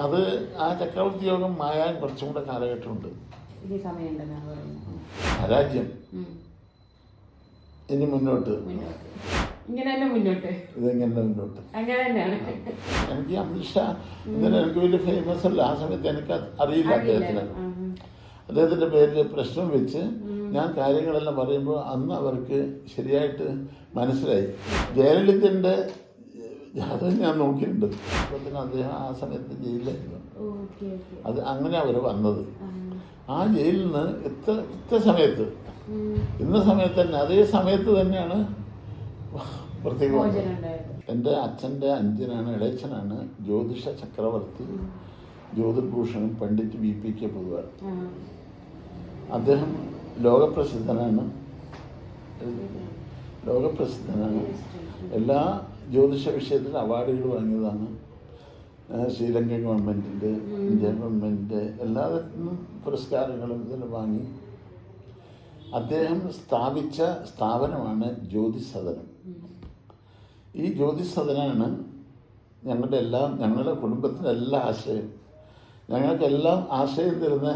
അത് ആ ചക്രവർത്തി യോഗം മായാൻ കുറച്ചും കൂടെ കാലഘട്ടമുണ്ട്. രാജ്യം ഇനി മുന്നോട്ട് ഇതെങ്ങനെ മുന്നോട്ട് എനിക്ക് അമിത് ഷാ ഇങ്ങനെ എനിക്ക് വലിയ ഫേമസ് അല്ല. ആ സമയത്ത് എനിക്ക് അറിയില്ല അദ്ദേഹത്തിന്റെ പേരിൽ പ്രശ്നം വെച്ച് ഞാൻ കാര്യങ്ങളെല്ലാം പറയുമ്പോൾ അന്ന് അവർക്ക് ശരിയായിട്ട് മനസ്സിലായി. ജയലളിതന്റെ ജാതകം ഞാൻ നോക്കിയിട്ടുണ്ട്. അദ്ദേഹം ആ സമയത്ത് ജയിലിലായിരുന്നു. അത് അങ്ങനെ അവർ വന്നത്. ആ ജയിലിൽ നിന്ന് ഇത്ര സമയത്ത് ഇന്ന സമയത്ത് തന്നെ അതേ സമയത്ത് തന്നെയാണ് പ്രത്യേകം. എൻ്റെ അച്ഛൻ്റെ അഞ്ചനാണ്, ഇളയച്ചനാണ് ജ്യോതിഷ ചക്രവർത്തി ജ്യോതിർഭൂഷൺ പണ്ഡിറ്റ് VPK പൊതുവാൾ. അദ്ദേഹം ലോകപ്രസിദ്ധനാണ്. എല്ലാ ജ്യോതിഷ വിഷയത്തിൽ അവാർഡുകൾ വാങ്ങിയതാണ്. ശ്രീലങ്കൻ ഗവൺമെൻറ്റിൻ്റെ, ഇന്ത്യ ഗവൺമെൻറ്റിൻ്റെ എല്ലാത്തിനും പുരസ്കാരങ്ങളും ഇതെല്ലാം വാങ്ങി. അദ്ദേഹം സ്ഥാപിച്ച സ്ഥാപനമാണ് ജ്യോതിസദനം. ഈ ജ്യോതിസദനാണ് ഞങ്ങളുടെ കുടുംബത്തിൻ്റെ എല്ലാ ആശയം. ഞങ്ങൾക്കെല്ലാം ആശയം തരുന്ന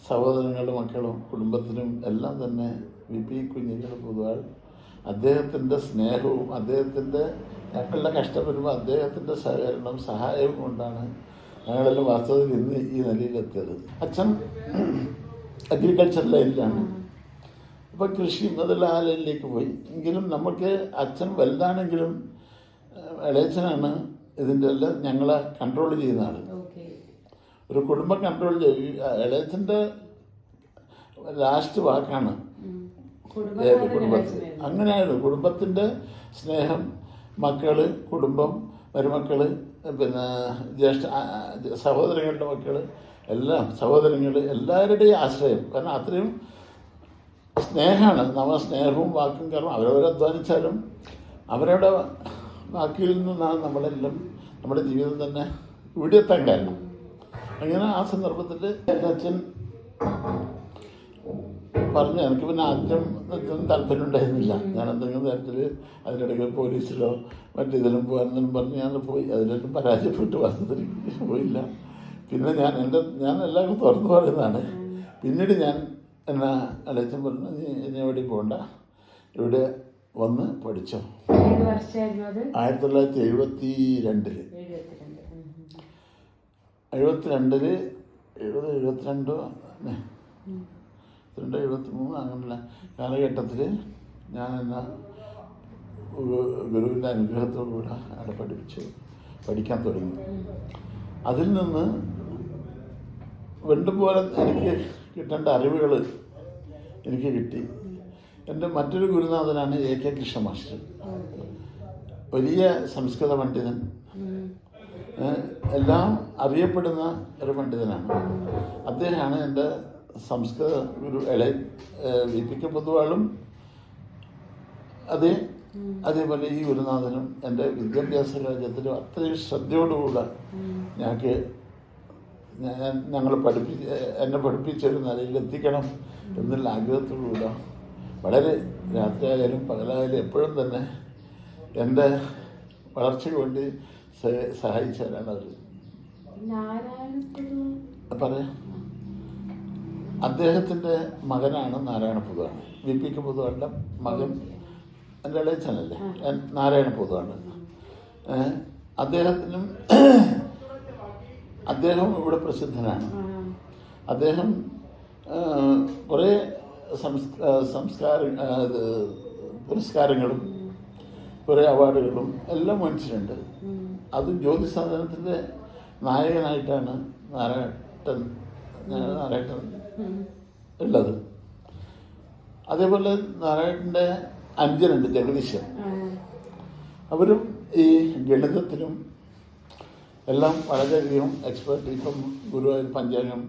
സഹോദരങ്ങളുടെ മക്കളും കുടുംബത്തിനും എല്ലാം തന്നെ VP കുഞ്ഞികൾ പൊതുവാൾ. അദ്ദേഹത്തിൻ്റെ സ്നേഹവും അദ്ദേഹത്തിൻ്റെ ഞങ്ങളെല്ലാം കഷ്ടപ്പെടുമ്പോൾ അദ്ദേഹത്തിൻ്റെ സഹകരണം സഹായവും കൊണ്ടാണ് ഞങ്ങളെല്ലാം വാസ്തവത്തിൽ ഇന്ന് ഈ നിലയിലെത്തിയത്. അച്ഛൻ അഗ്രികൾച്ചർ ലൈനിലാണ്. അപ്പോൾ കൃഷി മുതൽ ആ ലൈനിലേക്ക് പോയി. എങ്കിലും നമുക്ക് അച്ഛൻ വലുതാണെങ്കിലും ഇളയച്ചനാണ് ഇതിൻ്റെ എല്ലാം ഞങ്ങളെ കൺട്രോൾ ചെയ്യുന്ന ആൾ. ഒരു കുടുംബം കൺട്രോൾ ചെയ്യും. ഇളയച്ചൻ്റെ ലാസ്റ്റ് വാക്കാണ് കുടുംബത്തിൽ. അങ്ങനെയായിരുന്നു കുടുംബത്തിൻ്റെ സ്നേഹം. മക്കള്, കുടുംബം, മരുമക്കള്, പിന്നെ സഹോദരങ്ങളുടെ മക്കള്, എല്ലാം സഹോദരങ്ങൾ, എല്ലാവരുടെയും ആശ്രയം. കാരണം അത്രയും സ്നേഹമാണ്. നമ്മൾ സ്നേഹവും വാക്കും. കാരണം അവരവരെ അധ്വാനിച്ചാലും അവരുടെ വാക്കിൽ നിന്നാണ് നമ്മളെല്ലാം നമ്മുടെ ജീവിതം തന്നെ ഇവിടെ എത്താൻ കാരണം. അങ്ങനെ ആ സന്ദർഭത്തിൽ എൻ്റെ അച്ഛൻ പറഞ്ഞു. എനിക്ക് പിന്നെ ആദ്യം താല്പര്യം ഉണ്ടായിരുന്നില്ല. ഞാൻ എന്തെങ്കിലും തരത്തിൽ അതിനിടയ്ക്ക് പോലീസിലോ മറ്റേതിലും പോകാനെന്നും പറഞ്ഞ് ഞാൻ പോയി. അതിലെല്ലാം പരാജയപ്പെട്ട് വാസ്തവത്തിൽ പോയില്ല. പിന്നെ ഞാൻ എല്ലാവർക്കും തുറന്നു പറയുന്നതാണ്. പിന്നീട് ഞാൻ എന്നാ അലച്ചൻ പറഞ്ഞു, നീ ഇനി എവിടെയും പോകണ്ട, ഇവിടെ വന്ന് പഠിച്ചോ. 1972 73 അങ്ങനെയുള്ള കാലഘട്ടത്തിൽ ഞാൻ ഗുരുവിൻ്റെ അനുഗ്രഹത്തോടുകൂടെ അവിടെ പഠിക്കാൻ തുടങ്ങി. അതിൽ നിന്ന് വേണ്ടുപോലെ എനിക്ക് കിട്ടേണ്ട അറിവുകൾ എനിക്ക് കിട്ടി. എൻ്റെ മറ്റൊരു ഗുരുനാഥനാണ് AK കൃഷ്ണ മാസ്റ്റർ. വലിയ സംസ്കൃത പണ്ഡിതൻ, എല്ലാം അറിയപ്പെടുന്ന ഒരു പണ്ഡിതനാണ്. അദ്ദേഹമാണ് എൻ്റെ സംസ്കൃത ഗുരു. VPK പൊതുവാളും അതേപോലെ ഈ ഗുരുനാഥനും എൻ്റെ വിദ്യാഭ്യാസ രാജ്യത്തിലും അത്രയും ശ്രദ്ധയോടുകൂടെ എന്നെ പഠിപ്പിച്ചൊരു നിലയിൽ എത്തിക്കണം എന്നുള്ള ആഗ്രഹത്തോടുകൂടെ വളരെ രാത്രിയായാലും പകലായാലും എപ്പോഴും തന്നെ എൻ്റെ വളർച്ചയ്ക്ക് വേണ്ടി സഹായിച്ചവരാണ് അവർ. പറയാം, അദ്ദേഹത്തിൻ്റെ മകനാണ് നാരായണ പൊതുവാൾ. VPK പൊതുവാളുടെ മകൻ എൻ്റെ ഇളയച്ചനല്ലേ, നാരായണ പൊതുവാൾ. അദ്ദേഹം ഇവിടെ പ്രസിദ്ധനാണ്. അദ്ദേഹം കുറേ പുരസ്കാരങ്ങളും കുറേ അവാർഡുകളും എല്ലാം മേടിച്ചിട്ടുണ്ട്. അതും ജ്യോതിസാധനത്തിൻ്റെ നായകനായിട്ടാണ് നാരായണൻ ഉള്ളത്. അതേപോലെ നാരായണൻ്റെ അനുജനുണ്ട് ജഗദീശൻ. അവരും ഈ ഗണിതത്തിലും എല്ലാം വളരെയധികം എക്സ്പേർട്ട്. ഇപ്പം ഗുരുവായൂർ പഞ്ചാംഗം,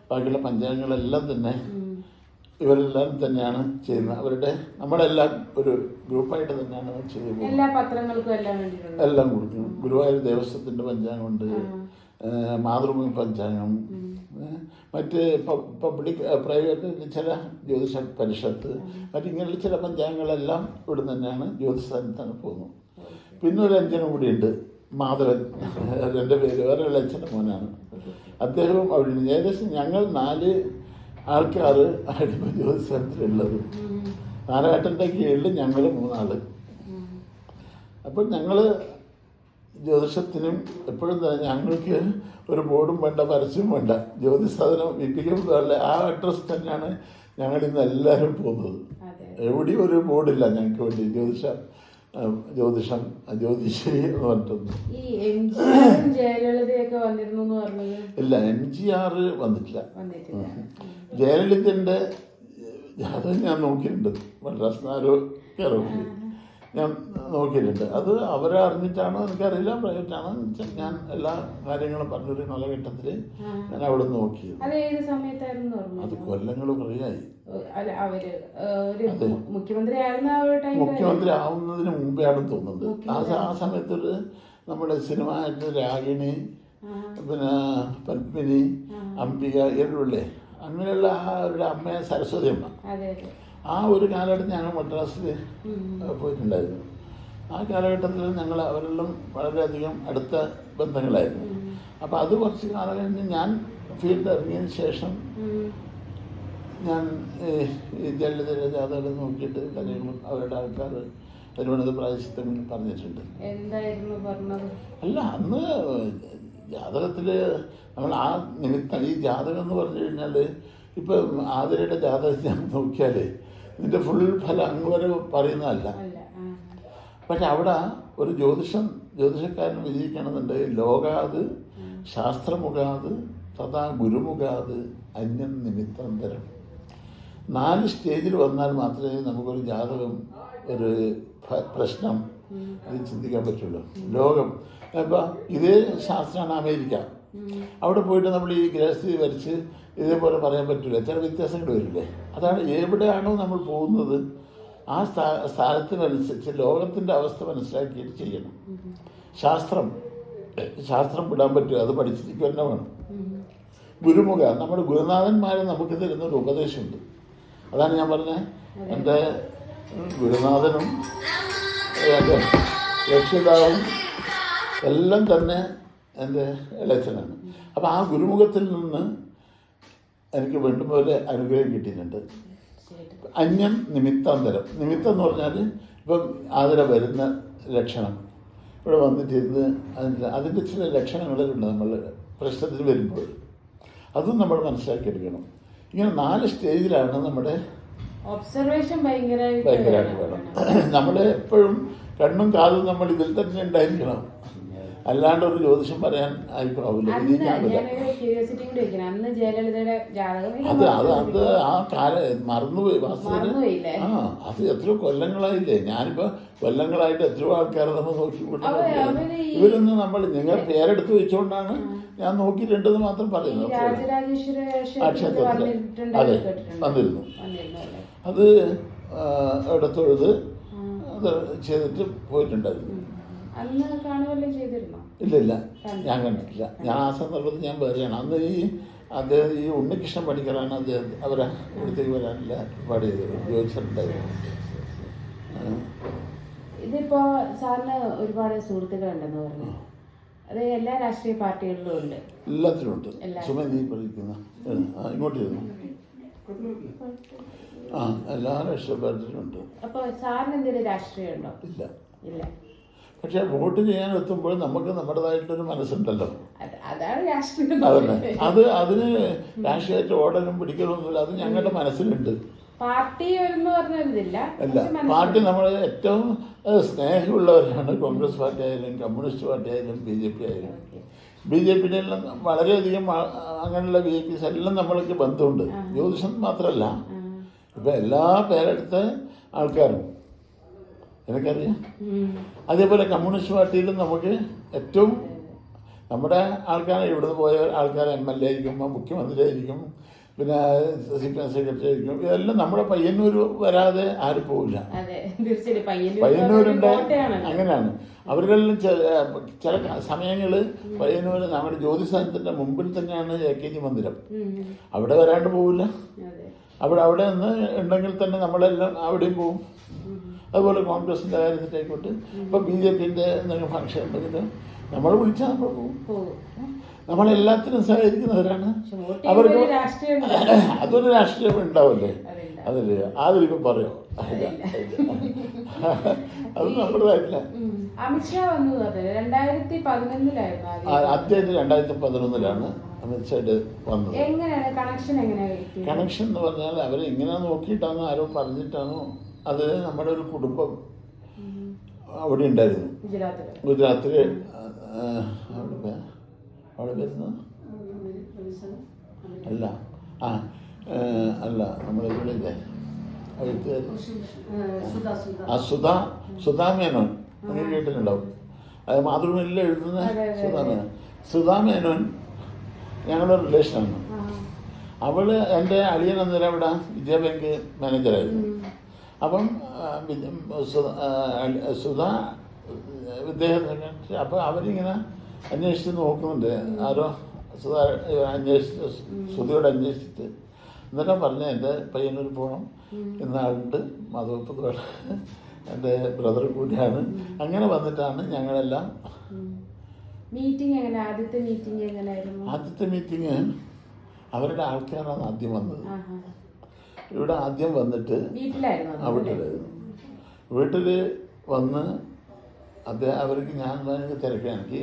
ബാക്കിയുള്ള പഞ്ചാംഗങ്ങളെല്ലാം തന്നെ ഇവരെല്ലാം തന്നെയാണ് ചെയ്യുന്നത്. നമ്മളെല്ലാം ഒരു ഗ്രൂപ്പായിട്ട് തന്നെയാണ് ചെയ്യുന്നത്. എല്ലാ പത്രങ്ങൾക്കും എല്ലാം കൊടുക്കും. ഗുരുവായൂർ ദേവസ്വത്തിൻ്റെ പഞ്ചാംഗമുണ്ട്, മാതൃഭൂമി പഞ്ചാംഗം, മറ്റ് പബ്ലിക് പ്രൈവറ്റ് ചില ജ്യോതിഷ പരിഷത്ത്, മറ്റിങ്ങനെയുള്ള ചില പഞ്ചാംഗങ്ങളെല്ലാം ഇവിടെ തന്നെയാണ് ജ്യോതിഷത്തിന് പോകുന്നത്. പിന്നെ ഒരു 5 കൂടിയുണ്ട്. മാധവൻ എൻ്റെ പേര്, വേറെ ഇളയച്ഛൻ്റെ മോനാണ്. അദ്ദേഹവും അവിടെ ഏകദേശം ഞങ്ങൾ 4 ആൾക്കാർ അടിമ ജ്യോതിഷത്തിലുള്ളത്. നാരായട്ടൻ്റെ കീഴിൽ ഞങ്ങൾ 3 ആൾ. അപ്പോൾ ഞങ്ങൾ ജ്യോതിഷത്തിനും എപ്പോഴും തന്നെ ഞങ്ങൾക്ക് ഒരു ബോർഡും വേണ്ട, പരസ്യവും വേണ്ട. ജ്യോതിഷ സാധനം വീട്ടിൽ ആ അഡ്രസ്സ് തന്നെയാണ് ഞങ്ങൾ ഇന്ന് എല്ലാവരും പോകുന്നത്. എവിടെയും ഒരു ബോർഡില്ല ഞങ്ങൾക്ക് വേണ്ടി ജ്യോതിഷം ജ്യോതിഷി എന്ന് പറഞ്ഞിട്ടൊന്നും. ഇല്ല, MGR വന്നിട്ടില്ല. ജയലളിതൻ്റെ ജാതകം ഞാൻ നോക്കിയിട്ടുണ്ട്. മദ്രാസ് കേരളത്തിൽ ഞാൻ നോക്കിയിട്ടുണ്ട്. അത് അവരെ അറിഞ്ഞിട്ടാണോ എനിക്കറിയില്ല, പ്രൈവറ്റാണോ ഞാൻ എല്ലാ കാര്യങ്ങളും പറഞ്ഞൊരു കാലഘട്ടത്തിൽ ഞാൻ അവിടെ നോക്കിയത്. അത് കൊല്ലങ്ങൾ കുറേയായി. മുഖ്യമന്ത്രി ആവുന്നതിന് മുമ്പേ ആണെന്ന് തോന്നുന്നുണ്ട്. ആ സമയത്തൊരു നമ്മുടെ സിനിമ രാഗിണി, പിന്നെ പത്മിനി, അംബിക, ഇവരുള്ളേ അങ്ങനെയുള്ള ആ ഒരു അമ്മയെ സരസ്വതി അമ്മ, ആ ഒരു കാലഘട്ടത്തിൽ ഞങ്ങൾ മദ്രാസിൽ പോയിട്ടുണ്ടായിരുന്നു. ആ കാലഘട്ടത്തിൽ ഞങ്ങൾ അവരെല്ലാം വളരെയധികം അടുത്ത ബന്ധങ്ങളായിരുന്നു. അപ്പോൾ അത് കുറച്ച് കാലം കഴിഞ്ഞ് ഞാൻ ഫീൽഡ് ഇറങ്ങിയതിന് ശേഷം ഞാൻ ഈ ജലലളിതയുടെ ജാതകം നോക്കിയിട്ട് കാര്യങ്ങളും അവരുടെ ആൾക്കാർ അതിനോട് പ്രായശ്ചിത്തങ്ങൾ പറഞ്ഞിട്ടുണ്ട്. എന്തായിരുന്നു പറഞ്ഞത്? അല്ല, അന്ന് ജാതകത്തിൽ നമ്മൾ ആ നിമിത്തം ഈ ജാതകം എന്ന് പറഞ്ഞു കഴിഞ്ഞാൽ ഇപ്പം ആതിരയുടെ ജാതകം ഞാൻ നോക്കിയാൽ ഇതിൻ്റെ ഫുൾ ഫലം അങ്ങ് വരെ പറയുന്നതല്ല. പക്ഷെ അവിടെ ഒരു ജ്യോതിഷക്കാരൻ വിജയിക്കണമെന്നുണ്ടെങ്കിൽ ലോകാത് ശാസ്ത്രമുഖാത് തഥാ ഗുരുമുഖാത് അന്യം നിമിത്താന്തരം 4 സ്റ്റേജിൽ വന്നാൽ മാത്രമേ നമുക്കൊരു ജാതകം, ഒരു പ്രശ്നം ഇത് ചിന്തിക്കാൻ പറ്റുള്ളൂ. ലോകം ഇപ്പം ഇതേ ശാസ്ത്രമാണ് അമേരിക്ക. അവിടെ പോയിട്ട് നമ്മൾ ഈ ഗ്രഹസ്ഥിതി വരച്ച് ഇതേപോലെ പറയാൻ പറ്റില്ല, ചില വ്യത്യാസങ്ങൾ വരില്ലേ. അതാണ് എവിടെയാണോ നമ്മൾ പോകുന്നത് ആ സ്ഥാനത്തിനനുസരിച്ച് ലോകത്തിൻ്റെ അവസ്ഥ മനസ്സിലാക്കിയിട്ട് ചെയ്യണം. ശാസ്ത്രം വിടാൻ പറ്റില്ല, അത് പഠിച്ചിരിക്കുക തന്നെ വേണം. ഗുരുമുഖ, നമ്മുടെ ഗുരുനാഥന്മാർ നമുക്ക് തരുന്നൊരു ഉപദേശമുണ്ട്. അതാണ് ഞാൻ പറഞ്ഞത്, എൻ്റെ ഗുരുനാഥനും എൻ്റെ രക്ഷിതാവും എല്ലാം തന്നെ എൻ്റെ ഇളയച്ചനാണ്. അപ്പോൾ ആ ഗുരുമുഖത്തിൽ നിന്ന് എനിക്ക് വേണ്ടും പോലെ അനുഗ്രഹം കിട്ടിയിട്ടുണ്ട്. അന്യം നിമിത്താന്തരം. നിമിത്തം എന്ന് പറഞ്ഞാൽ ഇപ്പം അതിൽ വരുന്ന ലക്ഷണം ഇവിടെ വന്നിട്ടിരുന്ന് അതിൻ്റെ ചില ലക്ഷണങ്ങളുണ്ട് നമ്മൾ പ്രശ്നത്തിൽ വരുമ്പോൾ, അതും നമ്മൾ മനസ്സിലാക്കിയെടുക്കണം. ഇങ്ങനെ 4 സ്റ്റേജിലാണ് നമ്മുടെ ഒബ്സർവേഷൻ ഭയങ്കരമായിട്ട് വേണം. നമ്മൾ എപ്പോഴും കണ്ണും കാതും നമ്മൾ ഇതിൽ തന്നെ ഉണ്ടായിരിക്കണം. അല്ലാണ്ട് ഒരു ജ്യോതിഷം പറയാൻ ആയിപ്പോവില്ല. അത് ആ കാലം മറന്നുപോയി. വാസ്തവത്തിന് അത് എത്രയോ കൊല്ലങ്ങളായില്ലേ. ഞാനിപ്പോ കൊല്ലങ്ങളായിട്ട് എത്രയോ ആൾക്കാരെ നമ്മൾ നോക്കിക്കൊണ്ടിരിക്കുന്നത്. ഇവരൊന്നും നിങ്ങൾ പേരെടുത്ത് വെച്ചുകൊണ്ടാണ് ഞാൻ നോക്കിയിട്ടുണ്ടെന്ന് മാത്രം പറയുന്നത്. ആ ക്ഷേത്രത്തിൽ അതെ വന്നിരുന്നു. അത് അവിടെ തൊഴുത് അത് ചെയ്തിട്ട് പോയിട്ടുണ്ടായിരുന്നു. ഇല്ല, ഞാൻ കണ്ടിട്ടില്ല. ഞാൻ ആ സന്ദർഭത്തിൽ ഞാൻ വേറെയാണ്. അന്ന് അദ്ദേഹം ഈ ഉണ്ണികൃഷ്ണൻ പണിക്കറാണ് അവരെ ഇവിടത്തേക്ക് വരാനില്ല ഏർപ്പാട് ചെയ്തത്. ജ്യോതിഷരുണ്ടായിരുന്നു. ഇതിപ്പോ സാറിന് ഒരുപാട് സുഹൃത്തുക്കളുണ്ടെന്ന് പറഞ്ഞു. അത് എല്ലാ രാഷ്ട്രീയ പാർട്ടികളിലും ഉണ്ട്. എല്ലാത്തിലും ഉണ്ട്. ചുമ നീ പഠിക്കുന്ന ഇങ്ങോട്ട് ഇരുന്നു. എല്ലാ രാഷ്ട്രീയ പാർട്ടിയിലും ഉണ്ട്. അപ്പൊ സാറിന് എന്തെങ്കിലും രാഷ്ട്രീയം ഉണ്ടോ? ഇല്ല. പക്ഷെ വോട്ട് ചെയ്യാൻ എത്തുമ്പോൾ നമുക്ക് നമ്മുടേതായിട്ടൊരു മനസ്സുണ്ടല്ലോ. അതാണ് രാഷ്ട്രീയം. അതന്നെ, അതിന് രാഷ്ട്രീയമായിട്ട് ഓടലും പിടിക്കലൊന്നുമില്ല. അത് ഞങ്ങളുടെ മനസ്സിലുണ്ട്. പാർട്ടി അല്ല, പാർട്ടി നമ്മൾ ഏറ്റവും സ്നേഹമുള്ളവരാണ്. കോൺഗ്രസ് പാർട്ടി ആയാലും കമ്മ്യൂണിസ്റ്റ് പാർട്ടി ആയാലും BJP ആയാലും. BJPയിലെല്ലാം വളരെയധികം അങ്ങനെയുള്ള VIPs എല്ലാം നമ്മൾക്ക് ബന്ധമുണ്ട്. ജ്യോതിഷം മാത്രമല്ല, ഇപ്പം എല്ലാ പേരെടുത്ത ആൾക്കാരും എനിക്കറിയാം. അതേപോലെ കമ്മ്യൂണിസ്റ്റ് പാർട്ടിയിലും നമുക്ക് ഏറ്റവും നമ്മുടെ ആൾക്കാർ ഇവിടുന്ന് പോയ ആൾക്കാർ MLA ആയിരിക്കും, മുഖ്യമന്ത്രി ആയിരിക്കും, പിന്നെ CPM സെക്രട്ടറി ആയിരിക്കും. ഇതെല്ലാം നമ്മുടെ പയ്യന്നൂർ വരാതെ ആരും പോവില്ല. പയ്യന്നൂരുണ്ട്. അങ്ങനെയാണ് അവരെല്ലാം ചില സമയങ്ങൾ പയ്യന്നൂർ നമ്മുടെ ജ്യോതിസ്ഥാനത്തിൻ്റെ മുമ്പിൽ തന്നെയാണ് AKG മന്ദിരം. അവിടെ വരാണ്ട് പോവില്ല. അവിടെ നിന്ന് ഉണ്ടെങ്കിൽ തന്നെ നമ്മളെല്ലാം അവിടെയും പോവും. അതുപോലെ കോൺഗ്രസിൻ്റെ കാര്യത്തിലായിക്കോട്ടെ, ഇപ്പോൾ BJPൻ്റെ എന്തെങ്കിലും ഫംഗ്ഷൻ ഉണ്ടെങ്കിൽ നമ്മൾ വിളിച്ചാൽ നമ്മൾ പോകും. പോകും. നമ്മളെല്ലാത്തിനും സഹകരിക്കുന്നവരാണ്. പക്ഷെ വോട്ട് അവർക്ക് ചെയ്യുമ്പോൾ ഒരു രാഷ്ട്രീയം അതൊരു രാഷ്ട്രീയം ഉണ്ടാവില്ലേ അതില്ല. അതില് ആദ്യം പറയോ? അത് നമ്മുടേതായിട്ടില്ല. അമിത്ഷാ വന്നു പറഞ്ഞത് 2011 അദ്ദേഹം 2011 അമിത്ഷായിട്ട് വന്നത്. എങ്ങനെയാണ് കണക്ഷൻ? എങ്ങനെയാണ് കണക്ഷൻ എന്ന് പറഞ്ഞാൽ അവരെ ഇങ്ങനെ നോക്കിയിട്ടാണോ ആരോ പറഞ്ഞിട്ടാണോ? അത് നമ്മുടെ ഒരു കുടുംബം അവിടെ ഉണ്ടായിരുന്നു, ഗുജറാത്തില്. അവിടെ വരുന്നത് അല്ല അല്ല നമ്മുടെ ഇവിടെ ഇല്ലേ സുധാ മേനോൻ, നിങ്ങൾ കേട്ടിട്ടുണ്ടാവും. അത് മാതൃഭൂമിയിൽ എഴുതുന്ന സുധാ മേനോൻ ഞങ്ങളുടെ റിലേഷനാണ്. അവള് എൻ്റെ അളിയൻ അന്നേരം അവിടെ വിജയബാങ്ക് മാനേജറായിരുന്നു. അപ്പം സുധാ വിദ്യാഭ്യാസ അപ്പം അവരിങ്ങനെ അന്വേഷിച്ച് നോക്കുന്നുണ്ട്. ആരോ സുധാ അന്വേഷിച്ച് ശ്രുതിയോട് അന്വേഷിച്ചിട്ട് എന്നിട്ടാ പറഞ്ഞ എൻ്റെ പയ്യനൂർ പോകണം എന്നാളുണ്ട്, മാധവപ്പുറ എൻ്റെ ബ്രദർ കൂടിയാണ്. അങ്ങനെ വന്നിട്ടാണ് ഞങ്ങളെല്ലാം. മീറ്റിംഗ് എങ്ങനെ? ആദ്യത്തെ മീറ്റിംഗ് എങ്ങനെയായിരുന്നു? ആദ്യത്തെ മീറ്റിംഗ് അവരുടെ ആൾക്കാരാണ് ആദ്യം വന്നത്. ഇവിടെ ആദ്യം വന്നിട്ട് വീട്ടിലായിരുന്നു. വീട്ടിൽ വന്ന് അവർക്ക് ഞാൻ തിരക്കാം. എനിക്ക്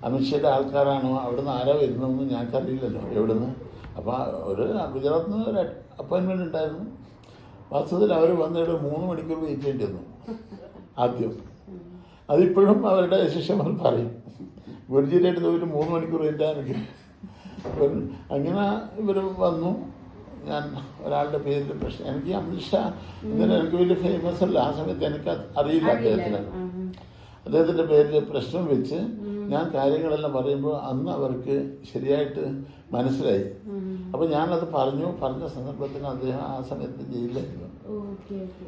അമിത്ഷായുടെ ആൾക്കാരാണോ അവിടുന്ന് ആരാ വരുന്നതെന്ന് ഞങ്ങൾക്കറിയില്ലല്ലോ എവിടുന്ന്. അപ്പോൾ ഒരു ഗുജറാത്തിൽ നിന്ന് ഒരു അപ്പോയിൻമെൻ്റ് ഉണ്ടായിരുന്നു. വാസ്തവത്തിൽ അവർ വന്നിട്ട് 3 മണിക്കൂർ വെയിറ്റ് ചെയ്യേണ്ടി വന്നു ആദ്യം. അതിപ്പോഴും അവരുടെ ശിഷ്യന്മാർ പറയും, ഗുരുജിയിലായിട്ട് പോയിട്ട് 3 മണിക്കൂർ വെയിറ്റാണെങ്കിൽ. അങ്ങനെ ഇവർ വന്നു. ഞാൻ ഒരാളുടെ പേരിൽ പ്രശ്നം, എനിക്ക് അമിത്ഷാ ഇങ്ങനെ എനിക്ക് വലിയ ഫേമസ് അല്ല ആ സമയത്ത്, എനിക്ക് അറിയില്ല അദ്ദേഹത്തിൻ്റെ പേരിൽ പ്രശ്നം വെച്ച് ഞാൻ കാര്യങ്ങളെല്ലാം പറയുമ്പോൾ അന്ന് അവർക്ക് ശരിയായിട്ട് മനസ്സിലായി. അപ്പോൾ ഞാനത് പറഞ്ഞ സന്ദർഭത്തിന് അദ്ദേഹം ആ സമയത്ത് ജയിലിലായിരുന്നു.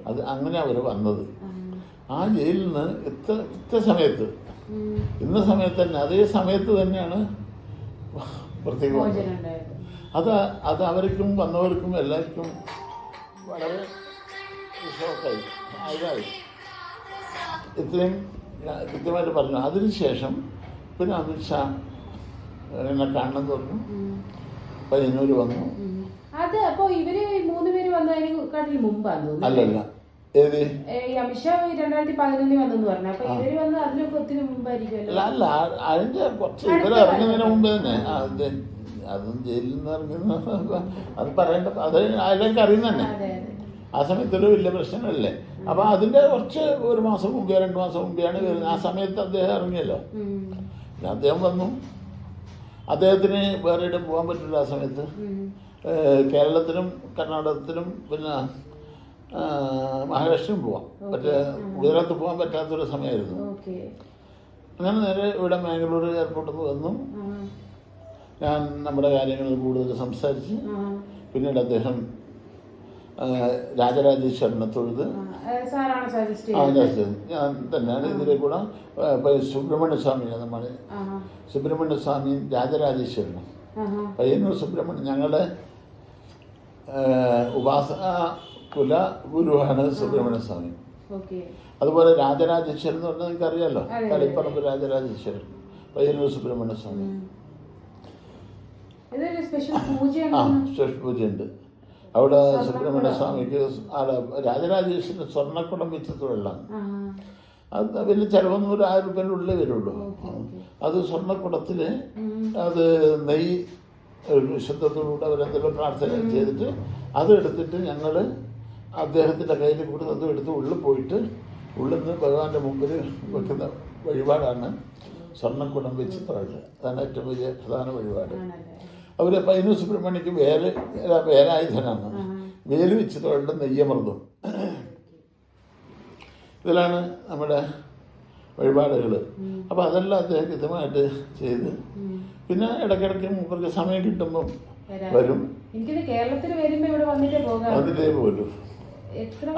അത് അങ്ങനെ അവർ വന്നത്. ആ ജയിലിൽ നിന്ന് ഇത്ര സമയത്ത് ഇന്ന സമയത്ത് തന്നെ അതേ സമയത്ത് തന്നെയാണ് പ്രത്യേകം. അത് അവർക്കും വന്നവർക്കും എല്ലാവർക്കും വളരെ ഷോക്കായി. അതായി ഇത്രയും കൃത്യമായിട്ട് പറഞ്ഞു. അതിനുശേഷം പിന്നെ അമിത്ഷാ എന്നെ കാണണം തോന്നുന്നു, പയ്യന്നൂർ വന്നു. അത് അപ്പോ ഇവര് 3 പേര് വന്നതിനെക്കാട്ടിൽ മുമ്പാണ്? അല്ലല്ല, ഏത് അമിത്ഷാ 2011 വന്നെന്ന് പറഞ്ഞു. അപ്പൊ ഇവര് വന്ന് അതിനൊക്കെ ഒത്തിരി മുമ്പായിരിക്കും. അല്ല, അതിന്റെ കുറച്ച് ഇവരെ ഇറങ്ങുന്നതിന് മുമ്പ് തന്നെ അതും ജയിലിൽ നിന്ന് ഇറങ്ങുന്ന അത് പറയേണ്ട, അത് അതിലേക്ക് അറിയുന്ന തന്നെ. ആ സമയത്തൊരു വലിയ പ്രശ്നമല്ലേ. അപ്പൊ അതിന്റെ കുറച്ച് 1 മാസം മുമ്പേ 2 മാസം മുമ്പെയാണ് വരുന്നത്. ആ സമയത്ത് അദ്ദേഹം ഇറങ്ങിയല്ലോ. അദ്ദേഹം വന്നു. അദ്ദേഹത്തിന് വേറെ ഇടം പോകാൻ പറ്റില്ല ആ സമയത്ത്. കേരളത്തിലും കർണാടകത്തിലും പിന്നെ മഹാരാഷ്ട്രയും പോവാം, മറ്റേ ഗുജറാത്ത് പോകാൻ പറ്റാത്തൊരു സമയമായിരുന്നു. അങ്ങനെ നേരെ ഇവിടെ മാംഗ്ലൂർ എയർപോർട്ടിൽ വന്നു. ഞാൻ നമ്മുടെ കാര്യങ്ങൾ കൂടുതൽ സംസാരിച്ച് പിന്നീട് അദ്ദേഹം രാജരാജേശ്വരനെ തൊഴുത് ഞാൻ തന്നെയാണ് ഇതിലെ കൂടെ സുബ്രഹ്മണ്യ സ്വാമിയാണ് നമ്മുടെ സുബ്രഹ്മണ്യ സ്വാമി രാജരാജേശ്വരനും പയ്യന്നൂർ സുബ്രഹ്മണ്യം ഞങ്ങളുടെ ഉപാസന കുല ഗുരുവാണ് സുബ്രഹ്മണ്യ സ്വാമി. അതുപോലെ രാജരാജേശ്വരൻ എന്ന് പറഞ്ഞാൽ നിങ്ങൾക്ക് അറിയാലോ, കളിപ്പറമ്പ് രാജരാജേശ്വരൻ, പയ്യന്നൂർ സുബ്രഹ്മണ്യ സ്വാമി. സ്പെഷ്യൽ പൂജയുണ്ട് അവിടെ. സുബ്രഹ്മണ്യ സ്വാമിക്ക് രാജരാജേശ്വരന് സ്വർണ്ണക്കുടം വെച്ചിട്ടുള്ളതാണ്. അത് വലിയ ചിലവൊന്നും ഒരു 1000 രൂപയുടെ വരുള്ളൂ. അത് സ്വർണ്ണക്കുടത്തിൽ അത് നെയ്യ് വിശുദ്ധത്തോടുകൂടെ അവരെന്തെങ്കിലും പ്രാർത്ഥന ചെയ്തിട്ട് അതെടുത്തിട്ട് ഞങ്ങൾ അദ്ദേഹത്തിൻ്റെ കയ്യിൽ കൊടുത്ത് അതും എടുത്ത് ഉള്ളിൽ പോയിട്ട് ഉള്ളിൽ നിന്ന് ഭഗവാന്റെ മുമ്പിൽ വെക്കുന്ന വഴിപാടാണ് സ്വർണ്ണക്കുടം വെച്ച് തൊഴൽ. അതാണ് ഏറ്റവും വലിയ പ്രധാന വഴിപാട്. അവർ പയ്യന്നൂർ സുബ്രഹ്മണ്യക്ക് വേലായുധനാണ്. വേല് വെച്ച് തൊഴൽ നെയ്യമർദ്ദം. ഇതിലാണ് നമ്മുടെ വഴിപാടുകൾ. അപ്പോൾ അതെല്ലാം അദ്ദേഹം കൃത്യമായിട്ട് ചെയ്ത് പിന്നെ ഇടയ്ക്കിടയ്ക്ക് മൂപ്പർക്ക് സമയം കിട്ടുമ്പം വരും. വന്നിട്ടേ പോലും.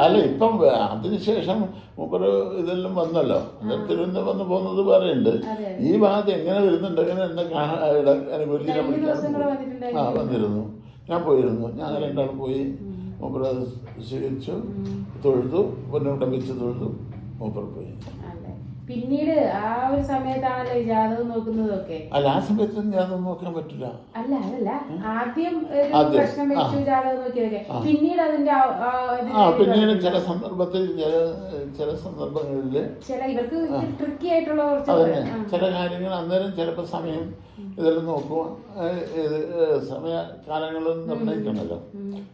അല്ല, ഇപ്പം അതിനുശേഷം മൂപ്പർ ഇതെല്ലാം വന്നല്ലോ. തിരുവനന്തപുരം വന്ന് പോകുന്നത് പറയുന്നുണ്ട്. ഈ ഭാഗത്ത് എങ്ങനെ വരുന്നുണ്ട്, എങ്ങനെ എന്നെ കൊല്ലിനെ വിളിക്കാൻ വന്നിരുന്നു. ഞാൻ പോയിരുന്നു. ഞാൻ 2 ആൾ പോയി. മൂപ്പർ സ്വീകരിച്ചു, തൊഴുതു, പൊന്നുണ്ടം വെച്ച് തൊഴുതു, മൂപ്പർ പോയി. പിന്നീട് ആ ഒരു സമയത്താണല്ലോ ഈ ജാതകം നോക്കുന്നതൊക്കെ. അല്ല, ആ സമയത്ത് ഞാനൊന്നും നോക്കാൻ പറ്റില്ല. അല്ല അതല്ല, ആദ്യം ഒരു ആദ്യം, പ്രശ്നം വെച്ചു ജാതകം നോക്കിയതൊക്കെ, പിന്നീട് അതിന്റെ പിന്നീട് ചില സന്ദർഭത്തിൽ ചില സന്ദർഭങ്ങളിൽ ചില ഇവർക്ക് ട്രിക്കി ആയിട്ടുള്ള അതന്നെ ചില കാര്യങ്ങൾ അന്നേരം ചിലപ്പോൾ സമയം ഇതെല്ലാം നോക്കുക. സമയ കാലങ്ങൾ നിർണ്ണയിക്കണമല്ലോ,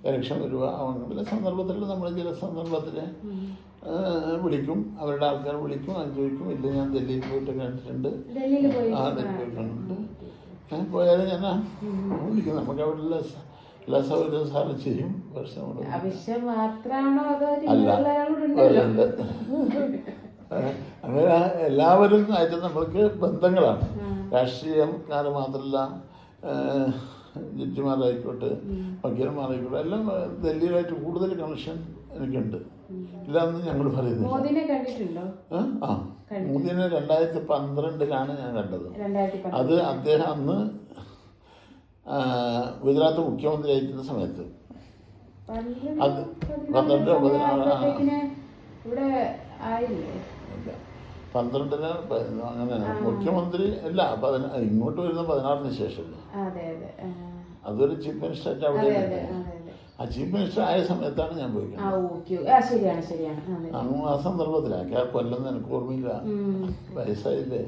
ഇലക്ഷൻ വരിക അങ്ങനെയുള്ള സന്ദർഭത്തിൽ നമ്മൾ ചില സന്ദർഭത്തിൽ വിളിക്കും, അവരുടെ ആൾക്കാർ വിളിക്കും, അത് ചോദിക്കും. ഇല്ല, ഞാൻ ഡൽഹിയിൽ പോയിട്ട് കണ്ടിട്ടുണ്ട്, ഡൽഹിയിൽ പോയിട്ടുണ്ട്, ഞാൻ പോയാൽ ഞാൻ വിളിക്കും. നമുക്ക് അവിടെ എല്ലാ സൗകര്യവും സാറ് ചെയ്യും. പക്ഷെ അല്ല, അങ്ങനെ എല്ലാവരും ആയിട്ട് നമ്മൾക്ക് ബന്ധങ്ങളാണ്. രാഷ്ട്രീയക്കാർ മാത്രമല്ല, ജഡ്ജിമാരായിക്കോട്ടെ, വക്കീലന്മാരായിക്കോട്ടെ, എല്ലാം ഡൽഹിയിലായിട്ട് കൂടുതൽ കണക്ഷൻ എനിക്കുണ്ട്. ഇല്ലാന്ന് ഞങ്ങൾ പറയുന്നില്ല. മോദിനെ 2012 ഞാൻ കണ്ടത്. അത് അദ്ദേഹം അന്ന് ഗുജറാത്ത് മുഖ്യമന്ത്രി ആയിരിക്കുന്ന സമയത്ത്, അത് 12 അങ്ങനെ മുഖ്യമന്ത്രി അല്ല, ഇങ്ങോട്ട് വരുന്ന 16 ശേഷം. അതൊരു ചീഫ് മിനിസ്റ്റർ അവിടെ. ആ ചീഫ് മിനിസ്റ്റർ ആയ സമയത്താണ് ഞാൻ പോയി. ആ സന്ദർഭത്തിലാണ്. കൊല്ലം എനിക്ക് ഓർമ്മയില്ല, വയസ്സായില്ലേ.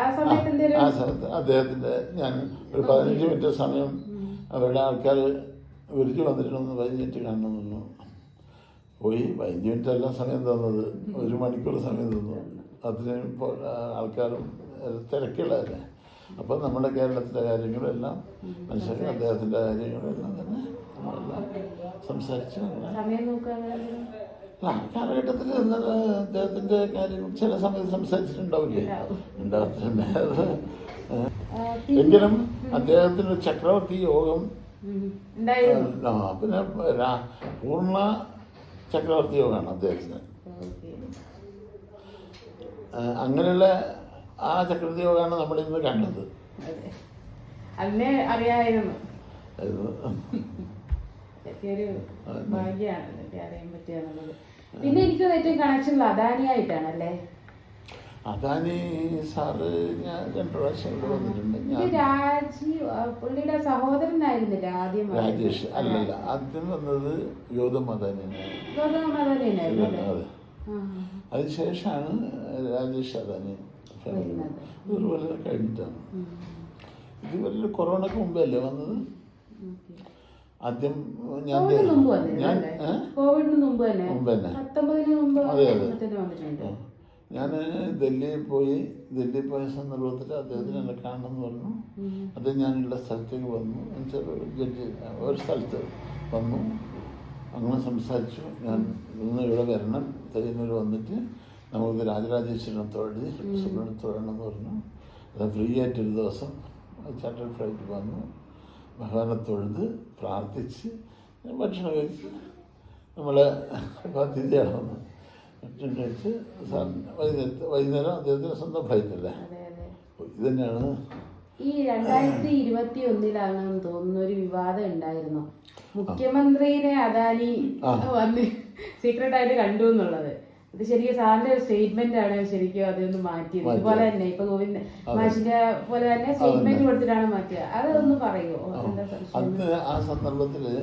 ആ സമയത്ത് അദ്ദേഹത്തിന്റെ ഞാൻ ഒരു 15 മിനിറ്റ് സമയം അവരുടെ ആൾക്കാർ വിളിച്ചു വന്നിട്ടൊന്ന് 15 മിനിറ്റ് കാണണമെന്നു പോയി. 15 മിനിറ്റ് എല്ലാം സമയം തന്നത്, 1 മണിക്കൂർ സമയം തന്നു. അതിന് ആൾക്കാരും തിരക്കുള്ളതല്ലേ. അപ്പം നമ്മുടെ കേരളത്തിലെ കാര്യങ്ങളെല്ലാം മനസ്സിലാക്കി, അദ്ദേഹത്തിൻ്റെ കാര്യങ്ങളെല്ലാം തന്നെ നമ്മളെല്ലാം സംസാരിച്ച് കാലഘട്ടത്തിൽ അദ്ദേഹത്തിൻ്റെ കാര്യങ്ങൾ ചില സമയത്ത് സംസാരിച്ചിട്ടുണ്ടാവില്ലേ, ഉണ്ടാകത്തില്ല. എങ്കിലും അദ്ദേഹത്തിന് ചക്രവർത്തി യോഗം, പിന്നെ പൂർണ്ണ ചക്രവർത്തി യോഗമാണ് അദ്ദേഹത്തിന്. അങ്ങനെയുള്ള ആ ചക്രവർത്തി യോഗമാണ് നമ്മളിന്ന് കണ്ടത്. അതിനെ അറിയാമായിരുന്നു. ഭാഗ്യമാണ് അറിയാൻ പറ്റുക. പിന്നെ എനിക്ക് ഏറ്റവും കണക്ഷൻ അദാനിയായിട്ടാണ് അല്ലേ? അദാനി സാറ് ഞാൻ 2 പ്രാവശ്യം ഇവിടെ വന്നിട്ടുണ്ട്. പുള്ളിയുടെ സഹോദരനായിരുന്നില്ല ആദ്യം? രാജേഷ് അല്ലല്ല, ആദ്യം വന്നത് ഗൗതം അദാനിയായിരുന്നു. അതെ, അതിനുശേഷമാണ് രാജേഷ് അദാനി ഒരു കൊല്ലം കഴിഞ്ഞിട്ടാണ്. ഇത് വലിയ കൊറോണക്ക് മുമ്പേ അല്ലേ വന്നത്? ആദ്യം കോവിഡിന് മുമ്പ് തന്നെ. അതെ അതെ. ഞാൻ ഡൽഹിയിൽ പോയ സന്ദർഭത്തിൽ അദ്ദേഹത്തിന് എന്നെ കാണണമെന്ന് പറഞ്ഞു. അദ്ദേഹം ഞാനുള്ള സ്ഥലത്തേക്ക് വന്നു. ജഡ്ജി ഒരു സ്ഥലത്ത് വന്നു, അങ്ങനെ സംസാരിച്ചു. ഞാൻ ഇന്ന് ഇവിടെ വരണം, തയ്യന്നൂർ വന്നിട്ട് നമുക്ക് രാജരാജേശ്വരം തൊഴി സുബ്രഹ്മണ്യം തൊഴണമെന്ന് പറഞ്ഞു. അത് ഫ്രീ ആയിട്ടൊരു ദിവസം ചാർട്ടർ ഫ്ലൈറ്റ് വന്നു, ഭഗവാനെ തൊഴുത് പ്രാർത്ഥിച്ച് ഭക്ഷണം കഴിച്ച് നമ്മളെ പദ്ധതിയാണ് വന്നു. ഭക്ഷണം കഴിച്ച് വൈകുന്നേരം അദ്ദേഹത്തിന് സ്വന്തം ഫ്ലൈറ്റല്ലേ. ഇത് തന്നെയാണ്. ഈ 2021 തോന്നുന്ന ഒരു വിവാദം ഉണ്ടായിരുന്നു, മുഖ്യമന്ത്രിനെ അദാനി വന്ന് സീക്രട്ടായിട്ട് കണ്ടു എന്നുള്ളത്. ഇത് ശരിക്കും സാറിന്റെ ഒരു സ്റ്റേറ്റ്മെന്റ് ആണ്. ശരിക്കും അതൊന്ന് മാറ്റിയത് ഇതുപോലെ തന്നെ ഇപ്പൊ ഗോവിന്ദ് മാഷിന്റെ പോലെ തന്നെ സ്റ്റേറ്റ്മെന്റ് കൊടുത്തിട്ടാണ് മാറ്റിയത്. അതൊന്ന് പറയുമോ? അന്ന് ആ സന്ദർഭത്തില്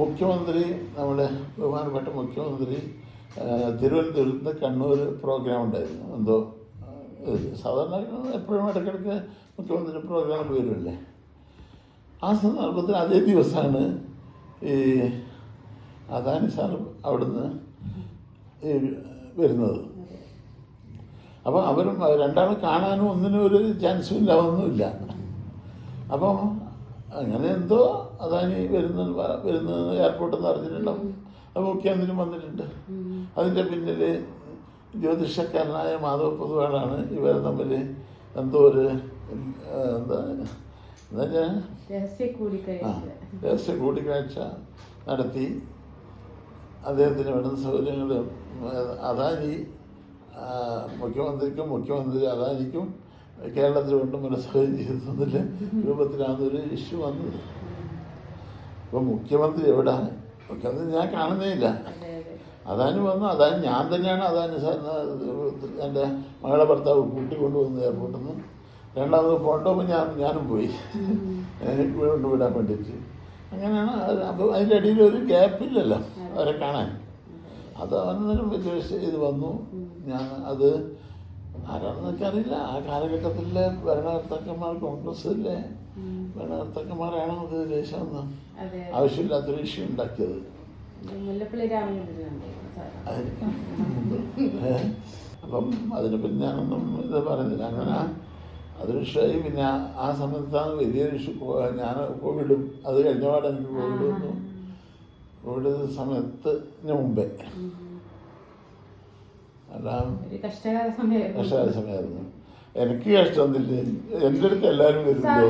മുഖ്യമന്ത്രി, നമ്മുടെ ബഹുമാനപ്പെട്ട മുഖ്യമന്ത്രി തിരുവനന്തപുരത്ത് കണ്ണൂർ പ്രോഗ്രാം ഉണ്ടായിരുന്നു. എന്തോ സാധാരണ എപ്പോഴും ഇടയ്ക്കിടയ്ക്ക് മുഖ്യമന്ത്രി പ്രോഗ്രാമിൽ വരുമല്ലേ. ആ സന്ദർഭത്തിൽ അതേ ദിവസമാണ് ഈ അദാനി സാർ അവിടുന്ന് വരുന്നത്. അപ്പം അവരും രണ്ടാളും കാണാനും ഒന്നിനും ഒരു ചാൻസും ഇല്ല, ഒന്നുമില്ല. അപ്പം അങ്ങനെ എന്തോ അദാനി വരുന്നത് എയർപോർട്ടിൽ നിന്ന് അറിഞ്ഞിട്ടുണ്ടാവും. അത് മുഖ്യമന്ത്രി വന്നിട്ടുണ്ട്. അതിൻ്റെ പിന്നിൽ ജ്യോതിഷക്കാരനായ മാധവ പൊതുവാളാണ് ഇവർ തമ്മിൽ എന്തോ ഒരു രഹസ്യ കൂടിക്കാഴ്ച നടത്തി. അദ്ദേഹത്തിന് വേണ്ടുന്ന സൗകര്യങ്ങൾ അദാനി മുഖ്യമന്ത്രിക്കും മുഖ്യമന്ത്രി അദാനിക്കും കേരളത്തിൽ വീണ്ടും മനസ്സൗകര്യം ചെയ്തതില്ല രൂപത്തിലാണ് ഒരു ഇഷ്യൂ വന്നത്. അപ്പം മുഖ്യമന്ത്രി എവിടെ? മുഖ്യമന്ത്രി ഞാൻ കാണുന്നേ ഇല്ല. അദാനി വന്നു. അദാനി ഞാൻ തന്നെയാണ് അദാനി എൻ്റെ മകളെ ഭർത്താവ് കൂട്ടിക്കൊണ്ടുവന്നത് എയർപോർട്ടിൽ നിന്ന്. രണ്ടാമത് പോണ്ടപ്പോൾ ഞാനും പോയി കൊണ്ടുവിടാൻ വേണ്ടിയിട്ട്. അങ്ങനെയാണ്. അപ്പോൾ അതിൻ്റെ ഇടയിൽ ഒരു ഗ്യാപ്പില്ലല്ലോ അവരെ കാണാൻ. അത് അവനൊരു വലിയ ഇത് വന്നു. ഞാൻ അത് ആരാണെന്ന് എനിക്കറിയില്ല. ആ കാലഘട്ടത്തിലെ ഭരണകർത്താക്കന്മാർ, കോൺഗ്രസ്സിലെ ഭരണകർത്താക്കന്മാരാണ് അത് ദേശമെന്ന് ആവശ്യമില്ലാത്തൊരു ഇഷ്യൂ ഉണ്ടാക്കിയത്. അപ്പം അതിനെപ്പറ്റി ഞാനൊന്നും ഇത് പറയുന്നില്ല. അങ്ങനെ അതൊരു ഇഷ്യമായി. പിന്നെ ആ സമയത്താണ് വലിയൊരു ഇഷ്യൂ. ഞാൻ കോവിഡും അത് കഴിഞ്ഞപാട് എനിക്ക് കോവിഡ് വന്നു. കോവിഡ് സമയത്തിന് മുമ്പേ എല്ലാം കഷ്ടകാല സമയമായിരുന്നു. എനിക്ക് കഷ്ടമൊന്നുമില്ല. എൻ്റെ അടുത്ത് എല്ലാവരും വരുന്നത്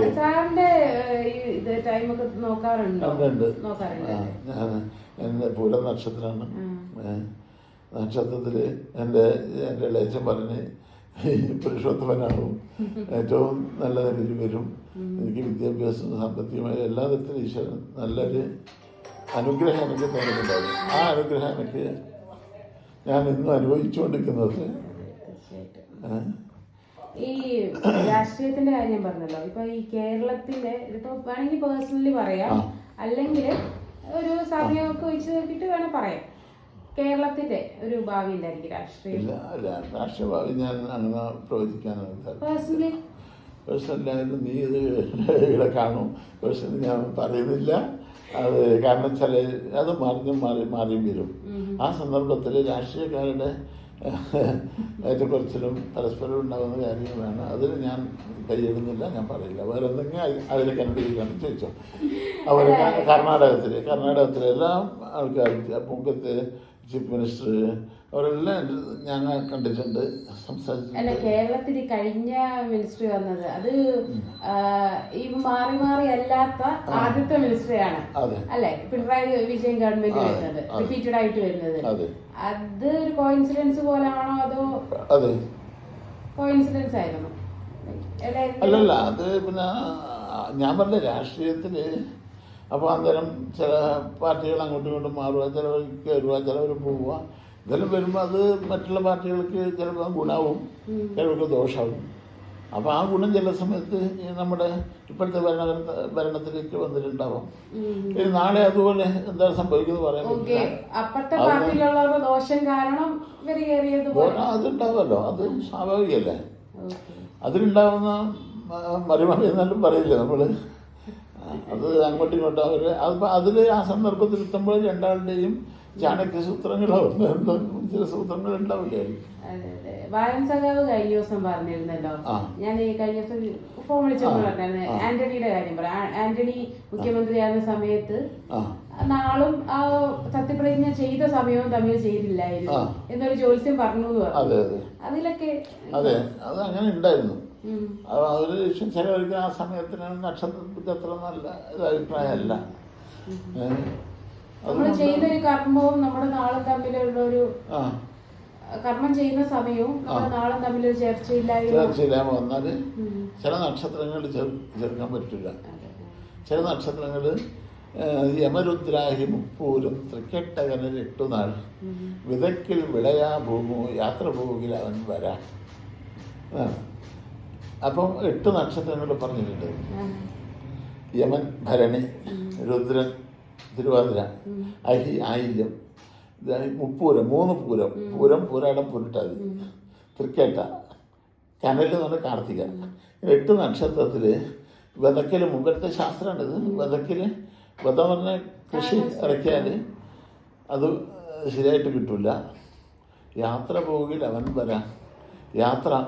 ഞാൻ എൻ്റെ പൂരം നക്ഷത്രമാണ്. നക്ഷത്രത്തിൽ എൻ്റെ ഇളയച്ചൻ പറഞ്ഞ് പുരുഷോത്തമനാകും, ഏറ്റവും നല്ല നിലയിൽ വരും. എനിക്ക് വിദ്യാഭ്യാസം സാമ്പത്തികമായ എല്ലാ തരത്തിലും ഈശ്വരൻ നല്ലൊരു അനുഗ്രഹം എനിക്ക് തന്നിട്ടുണ്ടായിരുന്നു. ആ അനുഗ്രഹം എനിക്ക് ഞാൻ ഇന്നും അനുഭവിച്ചുകൊണ്ടിരിക്കുന്നത്. ഈ രാഷ്ട്രീയത്തിന്റെ കാര്യം പറഞ്ഞല്ലോ, ഇപ്പൊ ഈ കേരളത്തിന്റെ ഇപ്പൊ വേണമെങ്കിൽ പേഴ്സണലി പറയാം, അല്ലെങ്കിൽ ഒരു സമയമൊക്കെ വെച്ച് നോക്കിയിട്ട് വേണം പറയാം. കേരളത്തിന്റെ ഒരു ഭാവി എന്തായിരിക്കും രാഷ്ട്രീയം? രാഷ്ട്രീയ ഭാവി ഞാൻ അങ്ങനെ പ്രവചിക്കാനാണ്. പേഴ്സണലായാലും നീ ഇത് ഇവിടെ കാണും. പേഴ്സണലി ഞാൻ പറയുന്നില്ല. അത് കാരണം ചില അത് മാറിയും വരും. ആ സന്ദർഭത്തിൽ രാഷ്ട്രീയക്കാരുടെ ഏറ്റക്കുറച്ചിലും പരസ്പരം ഉണ്ടാകുന്ന കാര്യങ്ങളാണ്. അതിൽ ഞാൻ കൈയിടുന്നില്ല, ഞാൻ പറയില്ല. വേറെ എന്തെങ്കിലും അതിൽ കണ്ടുപിടിക്കാണ് ചോദിച്ചോ. അവർ കർണാടകത്തിലെ എല്ലാ ആൾക്കാരും, മുഖത്തെ ചീഫ് മിനിസ്റ്റർ, അവരെല്ലാം ഞങ്ങൾ കണ്ടിട്ടുണ്ട്, സംസാരിച്ചിട്ടുണ്ട്. കേരളത്തിൽ കഴിഞ്ഞ മിനിസ്ട്രി വന്നത് അത് ഈ മാറി അല്ലാത്ത ആദ്യത്തെ മിനിസ്ട്രിയാണ് അല്ലെ, പിണറായി വിജയൻ ഗവൺമെന്റ് വരുന്നത്, റിപ്പീറ്റഡ് ആയിട്ട് വരുന്നത്. അത് ഒരു കോയിൻസിഡൻസ് പോലാണോ അതോ കോയിൻസിഡൻസ് ആയിരുന്നു? അല്ലല്ല, അത് പിന്നെ ഞാൻ പറഞ്ഞ രാഷ്ട്രീയത്തില് അപ്പോൾ അന്നേരം ചില പാർട്ടികൾ അങ്ങോട്ടും ഇങ്ങോട്ടും മാറുക, ചിലവർ കയറുക, ചിലവർ പോവുക. ഇതെല്ലാം വരുമ്പോൾ അത് മറ്റുള്ള പാർട്ടികൾക്ക് ചിലപ്പോൾ ഗുണവും ചിലവർക്ക് ദോഷവും. അപ്പോൾ ആ ഗുണം ചില സമയത്ത് നമ്മുടെ ഇപ്പോഴത്തെ ഭരണത്തിലേക്ക് വന്നിട്ടുണ്ടാവും. ഇനി നാളെ അതുപോലെ എന്താ സംഭവിക്കുന്നത് പറയാൻ പറ്റില്ല. അതുണ്ടാവുമല്ലോ, അത് സ്വാഭാവികമല്ലേ. അതിലുണ്ടാവുന്ന മറിമാറി എന്നാലും പറയില്ല നമ്മൾ. അത് അങ്ങോട്ടും ഇങ്ങോട്ടും അവർ അതിൽ ആ സന്ദർഭത്തിൽ എത്തുമ്പോൾ രണ്ടാളുടെയും ചാണക്യ സൂത്രങ്ങളോ ചില സൂത്രങ്ങൾ ഉണ്ടാവില്ലേ. വായൻ സഖാവ് കഴിഞ്ഞ ദിവസം പറഞ്ഞിരുന്നല്ലോ, ഞാൻ ഈ കഴിഞ്ഞ ദിവസം ഫോൺ വിളിച്ചപ്പോൾ പറഞ്ഞായിരുന്നു ആന്റണിയുടെ കാര്യം പറയാം. ആന്റണി മുഖ്യമന്ത്രിയാകുന്ന സമയത്ത് നാളും ആ സത്യപ്രതിജ്ഞ ചെയ്ത സമയവും തമ്മിൽ ചെയ്തില്ലായിരുന്നു എന്നൊരു ജോത്സ്യം പറഞ്ഞു എന്ന് പറഞ്ഞു. അതിലൊക്കെ അതെ, അത് അങ്ങനെ ഉണ്ടായിരുന്നു. അതൊരു ചിലവർക്ക് ആ സമയത്തിന് നക്ഷത്രത്തിൽ അത്ര നല്ല അഭിപ്രായമല്ല. നമ്മൾ ചെയ്യുന്ന ഒരു കർമ്മവും നമ്മുടെ നാളും തമ്മിലുള്ള ഒരു കർമ്മം ചെയ്യുന്ന സമയവും നമ്മുടെ നാളും തമ്മിലൊരു ചേർച്ചയില്ലായ്മ വന്നാൽ ചില നക്ഷത്രങ്ങൾ ചേർക്കാൻ പറ്റില്ല. ചില നക്ഷത്രങ്ങൾ യമരുദ്രാഹി മുപ്പൂരും തൃക്കെട്ടകനിൽ 8 നാൾ വിതക്കിൽ വിളയാ ഭൂമു യാത്ര പോകിൽ അവൻ വരാ. അപ്പം 8 നക്ഷത്രങ്ങൾ പറഞ്ഞിട്ടുണ്ട്. യമൻ ഭരണി, രുദ്രൻ തിരുവാതിര, അഹി ആയില്യം, മുപ്പൂരം 3 പൂരം, പൂരാടം പുരുട്ടാതി, തൃക്കേട്ട, കനൽ എന്ന് പറഞ്ഞാൽ കാർത്തിക. 8 നക്ഷത്രത്തിൽ വിതക്കൽ മുമ്പത്തെ ശാസ്ത്രമാണിത്. വിതം പറഞ്ഞാൽ കൃഷി ഇറക്കിയാൽ അത് ശരിയായിട്ട് കിട്ടില്ല. യാത്ര പോകിൽ അവൻ വരാം.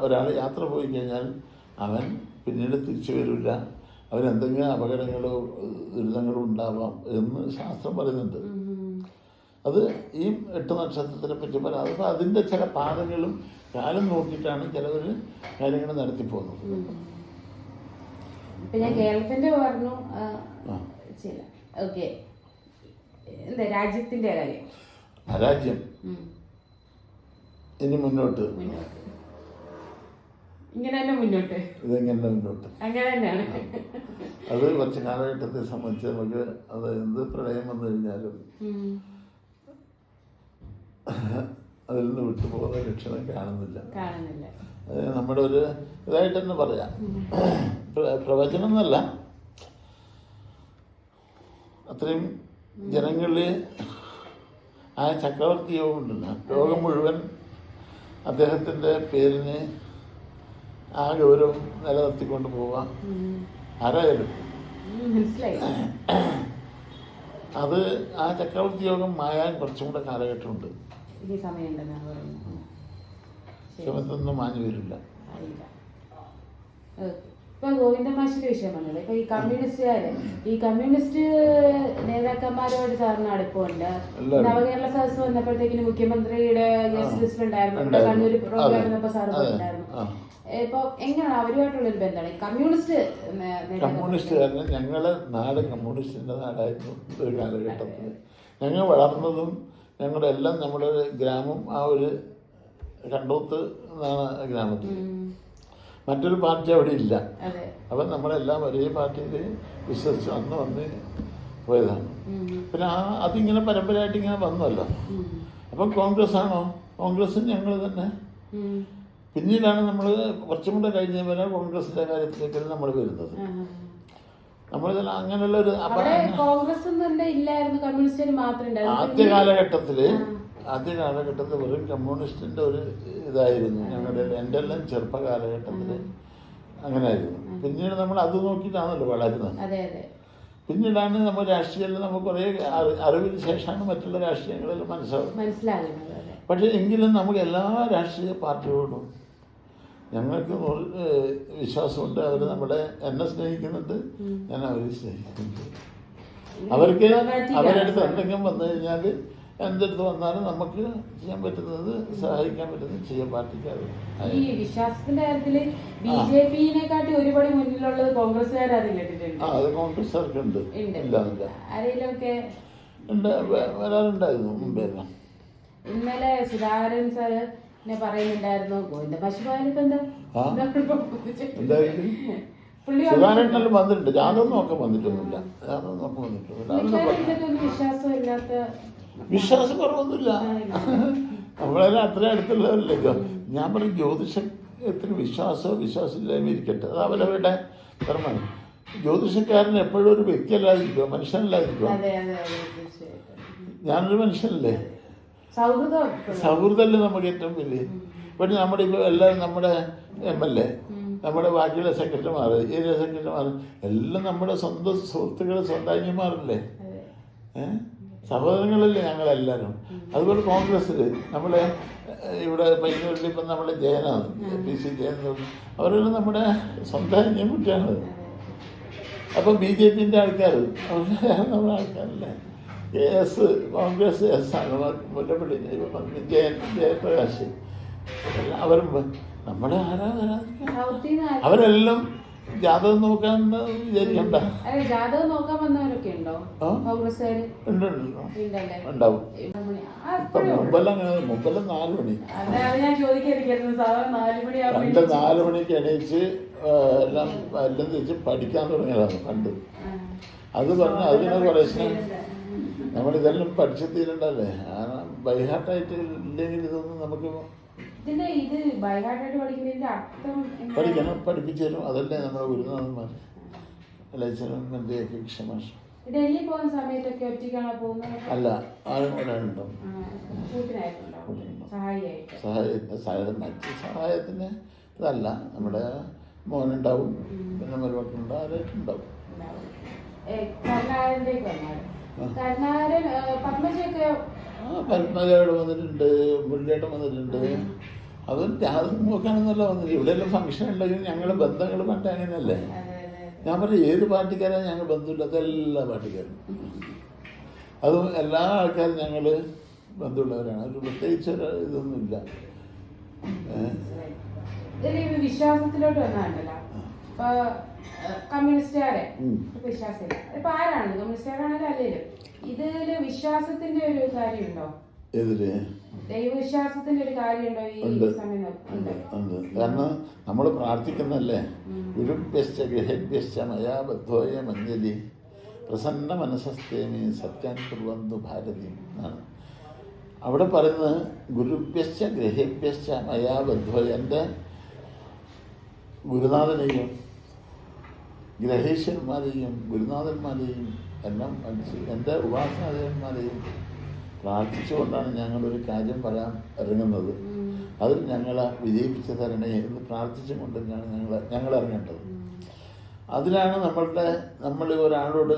ഒരാൾ യാത്ര പോയി കഴിഞ്ഞാൽ അവൻ പിന്നീട് തിരിച്ചു വരില്ല. അവനെന്തെങ്കിലും അപകടങ്ങളോ ദുരിതങ്ങളോ ഉണ്ടാവാം എന്ന് ശാസ്ത്രം പറയുന്നുണ്ട്. അത് ഈ 8 നക്ഷത്രത്തിനെ പറ്റി പറയാം. അതിപ്പോൾ അതിൻ്റെ ചില പാതകളും കാലം നോക്കിയിട്ടാണ് ചിലവർ കാര്യങ്ങൾ നടത്തിപ്പോകുന്നത്. ഇപ്പം ഞാൻ കേരളത്തിൻ്റെ പറഞ്ഞു ഓക്കെ, എന്താ രാജ്യത്തിൻ്റെ കാര്യം? രാജ്യം ഇനി മുന്നോട്ട് ഇങ്ങനെ തന്നെ മുന്നോട്ട്, ഇതെങ്ങനെ മുന്നോട്ട് അങ്ങനെ തന്നെയാണ്. അത് കുറച്ച് കാലഘട്ടത്തെ സംബന്ധിച്ച് നമുക്ക് അത് എന്ത് പ്രളയം വന്നു കഴിഞ്ഞാലും അതിൽ നിന്ന് വിട്ടുപോകുന്ന ലക്ഷണം കാണുന്നില്ല. കാണുന്നില്ല. അത് നമ്മുടെ ഒരു ഇതായിട്ട് തന്നെ പറയാം. പ്രവചനം എന്നല്ല, അത്രയും ജനങ്ങളിൽ ആ ചക്രവർത്തി യോഗം ഉണ്ടല്ലോ, ലോകം മുഴുവൻ അദ്ദേഹത്തിൻ്റെ പേരിന് ആ ഗൗരവം നിലനിർത്തിക്കൊണ്ട് പോവാം ആരായാലും. മനസ്സിലായി. അത് ആ ചക്രവർത്തി യോഗം മായാൻ കുറച്ചും കൂടെ കാലഘട്ടമുണ്ട്. ഇനി സമയമുണ്ടെന്നാണ് പറയുന്നത്. സമയത്തൊന്നും മാഞ്ഞു വരില്ല. ഇപ്പൊ ഗോവിന്ദ മാഷിന്റെ വിഷയം വന്നത്, ഇപ്പൊ ഈ കമ്മ്യൂണിസ്റ്റ് നേതാക്കന്മാരോട് സാറിന് അടുപ്പമുണ്ട്. നവകേരള സദസ് വന്നപ്പോഴത്തേക്കിന് മുഖ്യമന്ത്രിയുടെ ഗസ്റ്റ് ലിസ്റ്റ് ഉണ്ടായിരുന്നു, കണ്ണൂർ പ്രോഗ്രാം വന്നപ്പോ സാറ് ഉണ്ടായിരുന്നു. ഇപ്പൊ എങ്ങനെയാണ് അവരുമായിട്ടുള്ളൊരു ബന്ധമാണ് കമ്മ്യൂണിസ്റ്റ്? കാരണം ഞങ്ങളെ നാട് കമ്മ്യൂണിസ്റ്റിന്റെ നാടായിരുന്നു ഒരു കാലഘട്ടത്തിൽ. ഞങ്ങൾ വളർന്നതും ഞങ്ങളുടെ എല്ലാം നമ്മുടെ ഗ്രാമം ആ ഒരു കണ്ടോത്ത് എന്നാണ് ഗ്രാമത്തിൽ. മറ്റൊരു പാർട്ടി അവിടെ ഇല്ല. അപ്പം നമ്മളെല്ലാം ഒരേ പാർട്ടിയിൽ വിശ്വസിച്ച് വന്ന് പോയതാണ്. പിന്നെ അതിങ്ങനെ പരമ്പരയായിട്ട് ഇങ്ങനെ വന്നല്ലോ. അപ്പം കോൺഗ്രസ് ആണോ? കോൺഗ്രസും ഞങ്ങൾ തന്നെ. പിന്നീടാണ് നമ്മൾ കുറച്ചും കൂടെ കഴിഞ്ഞ പോലെ കോൺഗ്രസിന്റെ കാര്യത്തിലേക്ക് നമ്മൾ വരുന്നത്. നമ്മൾ അങ്ങനെയുള്ള ഒരു ആദ്യ കാലഘട്ടത്തിൽ വെറും കമ്മ്യൂണിസ്റ്റിന്റെ ഒരു ഇതായിരുന്നു ഞങ്ങളുടെ എൻ്റെ എല്ലാം ചെറുപ്പ കാലഘട്ടത്തിൽ അങ്ങനെയായിരുന്നു. പിന്നീട് നമ്മൾ അത് നോക്കിയിട്ടാണല്ലോ വളരുന്നത്. പിന്നീടാണ് നമ്മൾ രാഷ്ട്രീയത്തിൽ നമുക്ക് കുറേ അറിവിന് ശേഷമാണ് മറ്റുള്ള രാഷ്ട്രീയങ്ങളെല്ലാം മനസ്സിലാകുന്നത്. പക്ഷേ എങ്കിലും നമുക്ക് എല്ലാ രാഷ്ട്രീയ പാർട്ടികളോടും ഞങ്ങൾക്ക് വിശ്വാസമുണ്ട്. അവർ എന്നെ സ്നേഹിക്കുന്നുണ്ട്, ഞാൻ അവരെ സ്നേഹിക്കുന്നുണ്ട്. അവർക്ക് അവരടുത്ത് എന്തെങ്കിലും വന്നു കഴിഞ്ഞാൽ എൻ്റെ അടുത്ത് വന്നാലും നമുക്ക് ചെയ്യാൻ പറ്റുന്നത് സഹായിക്കാൻ പറ്റുന്നത് ചെയ്യാൻ പാർട്ടിക്കാർ. ഈ വിശ്വാസത്തിന്റെ കാര്യത്തില് ബിജെപിനെക്കാട്ടി ഒരുപടി മുന്നിലുള്ളത് കോൺഗ്രസ്സുകാരാണ്. അത് കോൺഗ്രസ്സുകാർക്കുണ്ട്, ഇല്ലാന്നില്ല. വരാറുണ്ടായിരുന്നു മുമ്പേ. ഇന്നലെ സുധാകരൻ സാറ് പറയുന്നുണ്ടായിരുന്നു ഗോവിന്ദ പശുപാലിപ്പോ സുധാകരനെല്ലാം വന്നിട്ടുണ്ട്. ജാഥ നോക്കാൻ വന്നിട്ടൊന്നുമില്ല. വിശ്വാസം കുറവൊന്നുമില്ല. നമ്മളെല്ലാം അത്രയും അടുത്തുള്ളവരല്ലോ. ഞാൻ പറയും ജ്യോതിഷത്തിന് വിശ്വാസമില്ലായ്മ ഇരിക്കട്ടെ, അത് അവരവരുടെ ധർമ്മമാണ്. ജ്യോതിഷക്കാരൻ എപ്പോഴും ഒരു വ്യക്തിയല്ലാതിരിക്കുക, മനുഷ്യനല്ലാതിരിക്കുക. ഞാനൊരു മനുഷ്യനല്ലേ, സൗഹൃദമല്ലേ നമുക്ക് ഏറ്റവും വലിയ. പിന്നെ നമ്മുടെ ഇപ്പോൾ എല്ലാവരും നമ്മുടെ MLA, നമ്മുടെ ബാക്കിയുള്ള സെക്രട്ടറിമാർ, ഏരിയ സെക്രട്ടറിമാർ എല്ലാം നമ്മുടെ സ്വന്തം സുഹൃത്തുക്കൾ, സ്വന്തം സഹോദരങ്ങളല്ലേ ഞങ്ങളെല്ലാവരും. അതുപോലെ കോൺഗ്രസ്സിൽ നമ്മളെ ഇവിടെ പയ്യന്നൂരിൽ ഇപ്പം നമ്മുടെ ജയനാണ്, PC ജയൻ, അവരെല്ലാം നമ്മുടെ സ്വന്തം അന്യൻകുട്ടിയാണ്. അപ്പം BJPൻ്റെ ആൾക്കാർ നമ്മുടെ ആൾക്കാരല്ലേ. കോൺഗ്രസ് ആണ്, മുല്ലപ്പള്ളി ജയപ്രകാശ്, അവരും നമ്മുടെ അവരെല്ലാം ജാതകം നോക്കാൻ വിചാരിക്കണ്ട. ഉണ്ടാവും. മുമ്പെല്ലാം 4 മണി, പണ്ട് 4 മണിക്ക് എണീച്ച് എല്ലാം തിരിച്ച് പഠിക്കാൻ തുടങ്ങിയതാണ് പണ്ട്. അത് പറഞ്ഞ് അതിനെ കുറേശ്ശെ നമ്മളിതെല്ലാം പഠിച്ചെത്തിയിട്ടുണ്ടല്ലേ. ബൈഹാർട്ടായിട്ട് ഇല്ലെങ്കിൽ ഇതൊന്നും നമുക്ക് പഠിക്കണം, പഠിപ്പിച്ചു തരും. അതല്ലേ നമ്മുടെ ഗുരുനാഥന്മാർ ക്ഷമാഷ്. അല്ല, ആരും ഒരാളുണ്ടോ മറ്റ് സഹായത്തിന് ഇതല്ല. നമ്മുടെ മോനുണ്ടാവും, പിന്നെ മരുമക്കളുണ്ടാവും, ആരായിട്ടുണ്ടാവും. പത്മജയോട് വന്നിട്ടുണ്ട്, മുരളിയേട്ടൻ വന്നിട്ടുണ്ട്. അതും ജാതകം നോക്കാനെന്നല്ല വന്നത്. ഇവിടെയെല്ലാം ഫംഗ്ഷൻ ഉണ്ടെങ്കിൽ ഞങ്ങളുടെ ബന്ധങ്ങൾ പണ്ട് അങ്ങനെയല്ലേ. ഞാൻ പറഞ്ഞു ഏത് പാർട്ടിക്കാരാണ് ഞങ്ങൾ ബന്ധമില്ലാത്ത എല്ലാ പാർട്ടിക്കാരും. അതും എല്ലാ ആൾക്കാരും ഞങ്ങൾ ബന്ധമുള്ളവരാണ്. ഒരു പ്രത്യേകിച്ച് ഇതൊന്നുമില്ല. വിശ്വാസത്തിലോട്ട് വന്നാണ്ടല്ലോ, ഇപ്പൊ കമ്മ്യൂണിസ്റ്റുകാരെ വിശ്വാസമില്ല. ഇപ്പൊ ആരാണ് കമ്മ്യൂണിസ്റ്റുകാരാണല്ലോ അല്ലേലും, ഇതില് വിശ്വാസത്തിന്റെ ഒരു കാര്യമുണ്ടോ? ദൈവവിശ്വാസത്തിന്റെ ഒരു കാര്യമുണ്ടോ ഈ സമയം? കാരണം നമ്മൾ പ്രാർത്ഥിക്കുന്നല്ലേ, ഗുരുഭ്യശ്ച മയാ ബദ്ധോയ മഞ്ജലി പ്രസന്ന മനസ്സസ്തേമി സത്യാൻ കുർവന്തു ഭാരതി എന്നാണ്. അവിടെ പറയുന്നത് ഗുരുഭ്യശ്ച ഗ്രഹേഭ്യശ്ച മയാ ബദ്ധോ, എൻ്റെ ഗുരുനാഥനെയും ഗ്രഹേശ്വരന്മാരെയും ഗുരുനാഥന്മാരെയും എല്ലാം എൻ്റെ ഉപാസനാദേവന്മാരെയും പ്രാർത്ഥിച്ചുകൊണ്ടാണ് ഞങ്ങളൊരു കാര്യം പറയാൻ ഇറങ്ങുന്നത്. അതിൽ ഞങ്ങളെ വിജയിപ്പിച്ച് തരണേ എന്ന് പ്രാർത്ഥിച്ചുകൊണ്ട് ഞങ്ങൾ ഇറങ്ങേണ്ടത്. അതിലാണ് നമ്മൾ ഒരാളോട്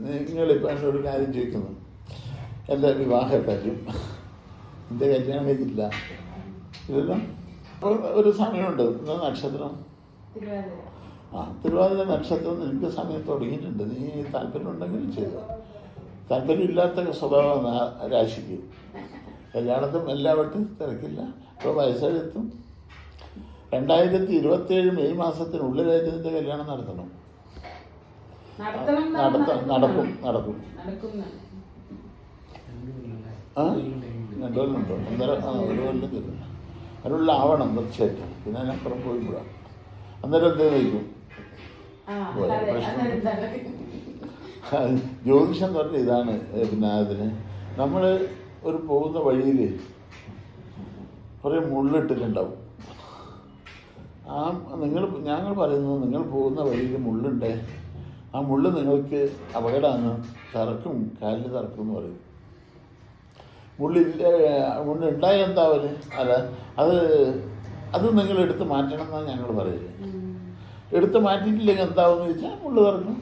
നിങ്ങളിപ്പോൾ എന്നോട് കാര്യം ചോദിക്കുന്നു, എൻ്റെ വിവാഹക്കാര്യം, എൻ്റെ കല്യാണം കഴിഞ്ഞില്ല, ഇതെല്ലാം ഒരു സമയമുണ്ട്. ഇന്ന് നക്ഷത്രം തിരുവാതിര നക്ഷത്രം നിനക്ക് സമയം തുടങ്ങിയിട്ടുണ്ട്. നീ താല്പര്യം ഉണ്ടെങ്കിൽ ചെയ്തു. താല്പര്യമില്ലാത്ത സ്വഭാവമാണ് ആ രാശിക്ക്. കല്യാണത്തും എല്ലാവട്ടും തിരക്കില്ല. ഇപ്പോൾ വയസ്സെഴുത്തും 2027 മെയ് മാസത്തിനുള്ളിലായിട്ട് ഇതിൻ്റെ കല്യാണം നടത്തണം. നടക്കും. ആ 2 കൊല്ലമുണ്ടോ? 1.5 കൊല്ലം തരും. അതിനുള്ള ആവണം തീർച്ചയായിട്ടും. പിന്നെ അതിനപ്പുറം പോയിക്കൂടാ. അന്നേരം എന്തേ നയിക്കും. ജ്യോതിഷം എന്ന് പറഞ്ഞാൽ ഇതാണ്. പിന്നെ അതിന് നമ്മൾ ഒരു പോകുന്ന വഴിയിൽ കുറേ മുള്ളിട്ടിട്ടുണ്ടാവും. ഞങ്ങൾ പറയുന്നത്, നിങ്ങൾ പോകുന്ന വഴിയിൽ മുള്ളുണ്ട്, ആ മുള്ള് നിങ്ങൾക്ക് അപകടമാണ്, തറക്കും, കാലിൽ തറക്കും എന്ന് പറയും. മുള്ളുണ്ടായ എന്താവല് അല്ല, അത് നിങ്ങൾ എടുത്ത് മാറ്റണം എന്നാണ് ഞങ്ങൾ പറയുന്നത്. എടുത്ത് മാറ്റിയിട്ടില്ലെങ്കിൽ എന്താവെന്ന് ചോദിച്ചാൽ മുള്ളു തറക്കും.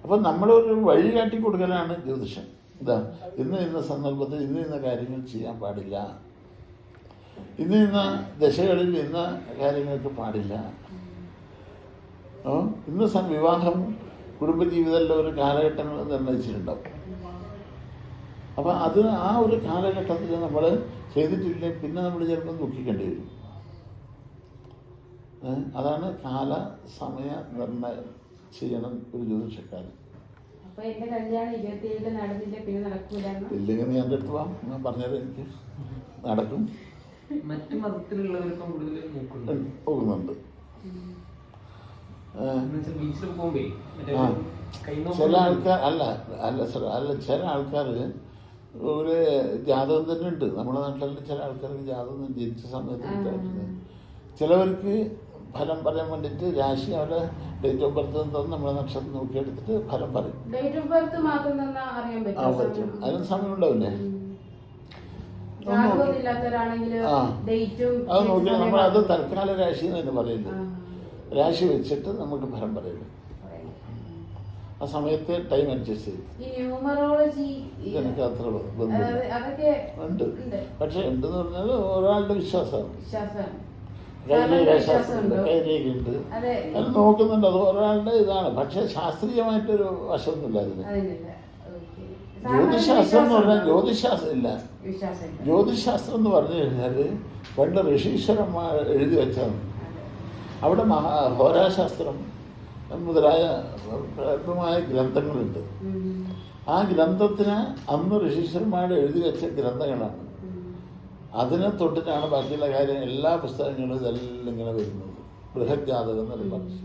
അപ്പം നമ്മളൊരു വഴി കാട്ടി കൊടുക്കലാണ് ജ്യോതിഷം. ഇന്ന സന്ദർഭത്തിൽ ഇന്ന കാര്യങ്ങൾ ചെയ്യാൻ പാടില്ല, ഇന്ന ദശകളിൽ ഇന്ന കാര്യങ്ങൾക്ക് പാടില്ല. ഇന്ന് വിവാഹം കുടുംബജീവിതത്തിലെ ഒരു കാലഘട്ടങ്ങൾ നിർണ്ണയിച്ചിട്ടുണ്ടാവും. അപ്പം ആ ഒരു കാലഘട്ടത്തിൽ നമ്മൾ ചെയ്തിട്ടില്ലേ പിന്നെ നമ്മൾ ചിലപ്പം ദുഃഖിക്കേണ്ടി വരും. അതാണ് സമയ നിർണ്ണയം ചെയ്യണം ഒരു ജ്യോതിഷക്കാരൻ. ഇല്ലെങ്കിൽ നീ എൻ്റെ അടുത്ത് വാ, ഞാൻ പറഞ്ഞത് എനിക്ക് നടക്കും. മറ്റു മതത്തിലുള്ളവർക്കും പോകുന്നുണ്ട്. ചില ആൾക്കാർ ചില ആൾക്കാർ ഒരു ജാതകം തന്നെ ഉണ്ട്. നമ്മുടെ നാട്ടിൽ ചില ആൾക്കാർക്ക് ജാതകം ജനിച്ച സമയത്ത് ചിലവർക്ക് ഫലം പറയാൻ വേണ്ടിയിട്ട് രാശി അവരുടെ ഡേറ്റ് ഓഫ് ബർത്ത് തന്ന് നമ്മളെ നക്ഷത്രം നോക്കിയെടുത്തിട്ട് ഫലം പറയും. പറ്റും. അതിന് സമയം ഉണ്ടാവില്ലേ? അത് നോക്കിയാൽ നമ്മൾ അത് തൽക്കാല രാശി എന്ന് പറയുന്നത്. രാശി വെച്ചിട്ട് നമുക്ക് ഫലം പറയുന്നത്. ആ സമയത്ത് ടൈം അഡ്ജസ്റ്റ് ചെയ്യും. എനിക്ക് അത്ര ഉണ്ട്. പക്ഷെ ഉണ്ടെന്ന് പറഞ്ഞാൽ ഒരാളുടെ വിശ്വാസമാണ്. കൈരേഖയുണ്ട്, അത് നോക്കുന്നുണ്ട്. അത് ഒരാളുടെ ഇതാണ്. പക്ഷെ ശാസ്ത്രീയമായിട്ടൊരു വശമൊന്നുമില്ല അതിന്. ജ്യോതിശാസ്ത്രം എന്ന് പറഞ്ഞാൽ ജ്യോതിശാസ്ത്രം ഇല്ല. ജ്യോതിശാസ്ത്രം എന്ന് പറഞ്ഞു കഴിഞ്ഞാൽ പണ്ട് ഋഷീശ്വരന്മാർ എഴുതി വെച്ചാണ്. അവിടെ ഹോരാശാസ്ത്രം മുതലായ പ്രബലമായ ഗ്രന്ഥങ്ങളുണ്ട്. ആ ഗ്രന്ഥത്തിന് അന്ന് ഋഷീശ്വരന്മാർ എഴുതി വെച്ച ഗ്രന്ഥങ്ങളാണ്. അതിനെ തൊട്ടിട്ടാണ് ബാക്കിയുള്ള കാര്യം. എല്ലാ പുസ്തകങ്ങളും ഇതെല്ലാം ഇങ്ങനെ വരുന്നത്. ബൃഹജ്ജാതകം എന്നൊക്കെ പറഞ്ഞു.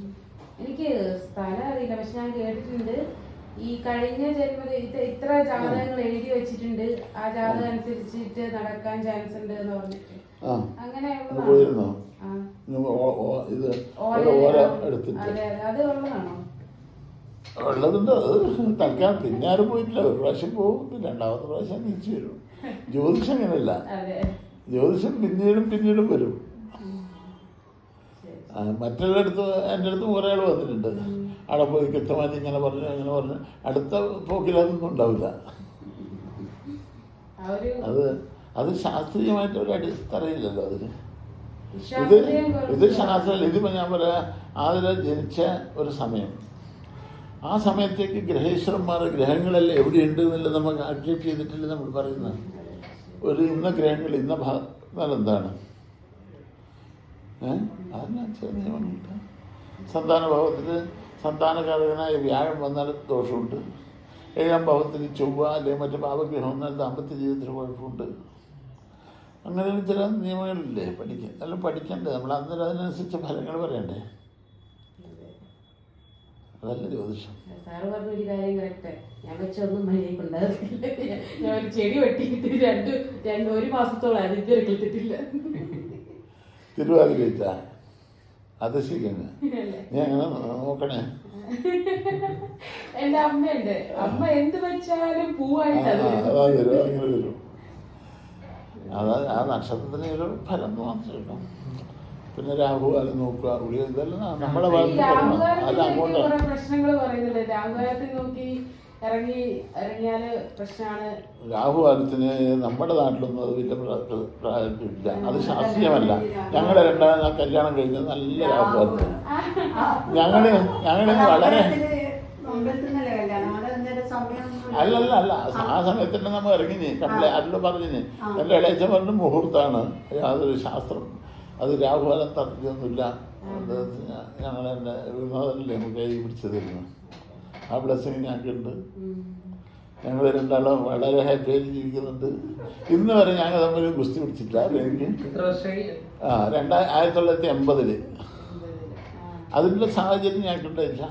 എനിക്ക് സ്ഥലം അറിയില്ല, പക്ഷെ ഞാൻ കേട്ടിട്ടുണ്ട് ഈ കഴിഞ്ഞ ജന്മത്തിൽ ഇത്ര ജാതകങ്ങൾ എഴുതി വെച്ചിട്ടുണ്ട്, ആ ജാതകം അനുസരിച്ചിട്ട് നടക്കാൻ ചാൻസ് ഉണ്ട് എന്ന് പറഞ്ഞിട്ട്. അങ്ങനെ പോയിരുന്നോ? ഇത് എടുത്തിട്ട് അത് ഉള്ളതാണോ? ഉള്ളതുണ്ട്. അത് തൽക്കാലം പിന്നെ ആരും പോയിട്ടില്ല. ഒരു പ്രാവശ്യം പോകും, രണ്ടാമത്തെ പ്രാവശ്യം തിരിച്ചു വരും. ജ്യോതിഷം അങ്ങനെയല്ല. ജ്യോതിഷം പിന്നീടും വരും. മറ്റുള്ളടത്ത് എൻ്റെ അടുത്ത് കുറേ ആൾ വന്നിട്ടുണ്ട്. അവിടെ പോയി കൃത്യമായിട്ട് ഇങ്ങനെ പറഞ്ഞു അടുത്ത പോക്കിലതൊന്നും ഉണ്ടാവില്ല. അത് ശാസ്ത്രീയമായിട്ട് ഒരു അടിത്തറയില്ലല്ലോ അതിന്. ഇത് ശാസ്ത്രം. ഇതിപ്പോൾ ഞാൻ പറയാം, അതിൽ ജനിച്ച ഒരു സമയം, ആ സമയത്തേക്ക് ഗ്രഹേശ്വരന്മാർ ഗ്രഹങ്ങളെല്ലാം എവിടെയുണ്ട് എന്നുള്ളത് നമുക്ക് ആക്ഷേപ് ചെയ്തിട്ടില്ല. നമ്മൾ പറയുന്നത് ഒരു ഇന്ന ഗ്രഹങ്ങൾ ഇന്ന ഭാഗം എന്താണ് അതിനാ ചില നിയമങ്ങളുണ്ട്. സന്താനഭാവത്തിൽ സന്താനകാരകനായ വ്യാഴം വന്നാൽ ദോഷമുണ്ട്. 7ാം ഭാവത്തിൽ ചൊവ്വ അല്ലെങ്കിൽ മറ്റു പാപഗ്രഹം വന്നാൽ ദാമ്പത്യ ജീവിതത്തിന് കുഴപ്പമുണ്ട്. അങ്ങനെ ചില നിയമങ്ങളില്ലേ എല്ലാം പഠിക്കണ്ടേ നമ്മൾ. അന്നേരം അതിനനുസരിച്ച് ഫലങ്ങൾ പറയണ്ടേ. അതല്ല ജ്യോതിഷം. സാറ് പറഞ്ഞ ഒരു കാര്യം കറക്റ്റ്. ഞാൻ വെച്ചൊന്നും മര്യാദയ്ക്ക് ഉണ്ടാകത്തില്ല. ഞാൻ ഒരു ചെടി വെട്ടിയിട്ട് ഒരു മാസത്തോളം ഇതുവരെ കിട്ടിട്ടില്ല. തിരുവാതിര വെച്ചാ അത് ശരിയാണ്. നീ അങ്ങനെ നോക്കണേ. എന്റെ അമ്മയുണ്ട്, അമ്മ എന്ത് വെച്ചാലും പൂവായിട്ട് അതാ തരും, അങ്ങനെ തരും. ആ നക്ഷത്രത്തിന് ഒരു ഫലം മാത്രമേ ഉള്ളൂ. പിന്നെ രാഹുകാലം നോക്കുക, ഉള്ളിൽ ഇതെല്ലാം നമ്മളെ അത് അങ്ങോട്ട് പ്രശ്നങ്ങൾ പറയുന്നില്ല. രാഹുകാലത്തിൽ നോക്കി ഇറങ്ങിയാല് പ്രശ്നമാണ്. രാഹുകാലത്തിന് നമ്മുടെ നാട്ടിലൊന്നും അത് വലിയ പ്രായത്തിലില്ല. അത് ശാസ്ത്രീയമല്ല. ഞങ്ങളെ രണ്ടാം കല്യാണം കഴിഞ്ഞത് നല്ല രാഹുകാലത്തിന്. ഞങ്ങളിന്ന് വളരെ അല്ല ആ സമയത്ത് തന്നെ നമ്മൾ ഇറങ്ങിന് കണ്ടില്ലേ, അതിൽ പറഞ്ഞിന്. എൻ്റെ ഇളയച്ചൻ പറഞ്ഞ മുഹൂർത്താണ്, യാതൊരു ശാസ്ത്രം അത് രാഹുകാലം തർക്കൊന്നുമില്ല. ഞങ്ങളെന്നെ വിനോദനല്ലേ നമുക്ക് കൈ പിടിച്ചു തരുന്നു. ആ ബ്ലെസ്സിങ് ഞങ്ങൾക്കുണ്ട്. ഞങ്ങൾ രണ്ടാളും വളരെ ഹാപ്പിയായിട്ട് ജീവിക്കുന്നുണ്ട്. ഇന്ന് വരെ ഞങ്ങൾ തമ്മിൽ ഗുസ്തി പിടിച്ചിട്ടില്ല. എനിക്ക് 1980 അതിൻ്റെ സാഹചര്യം ഞങ്ങൾക്കുണ്ടായില്ല.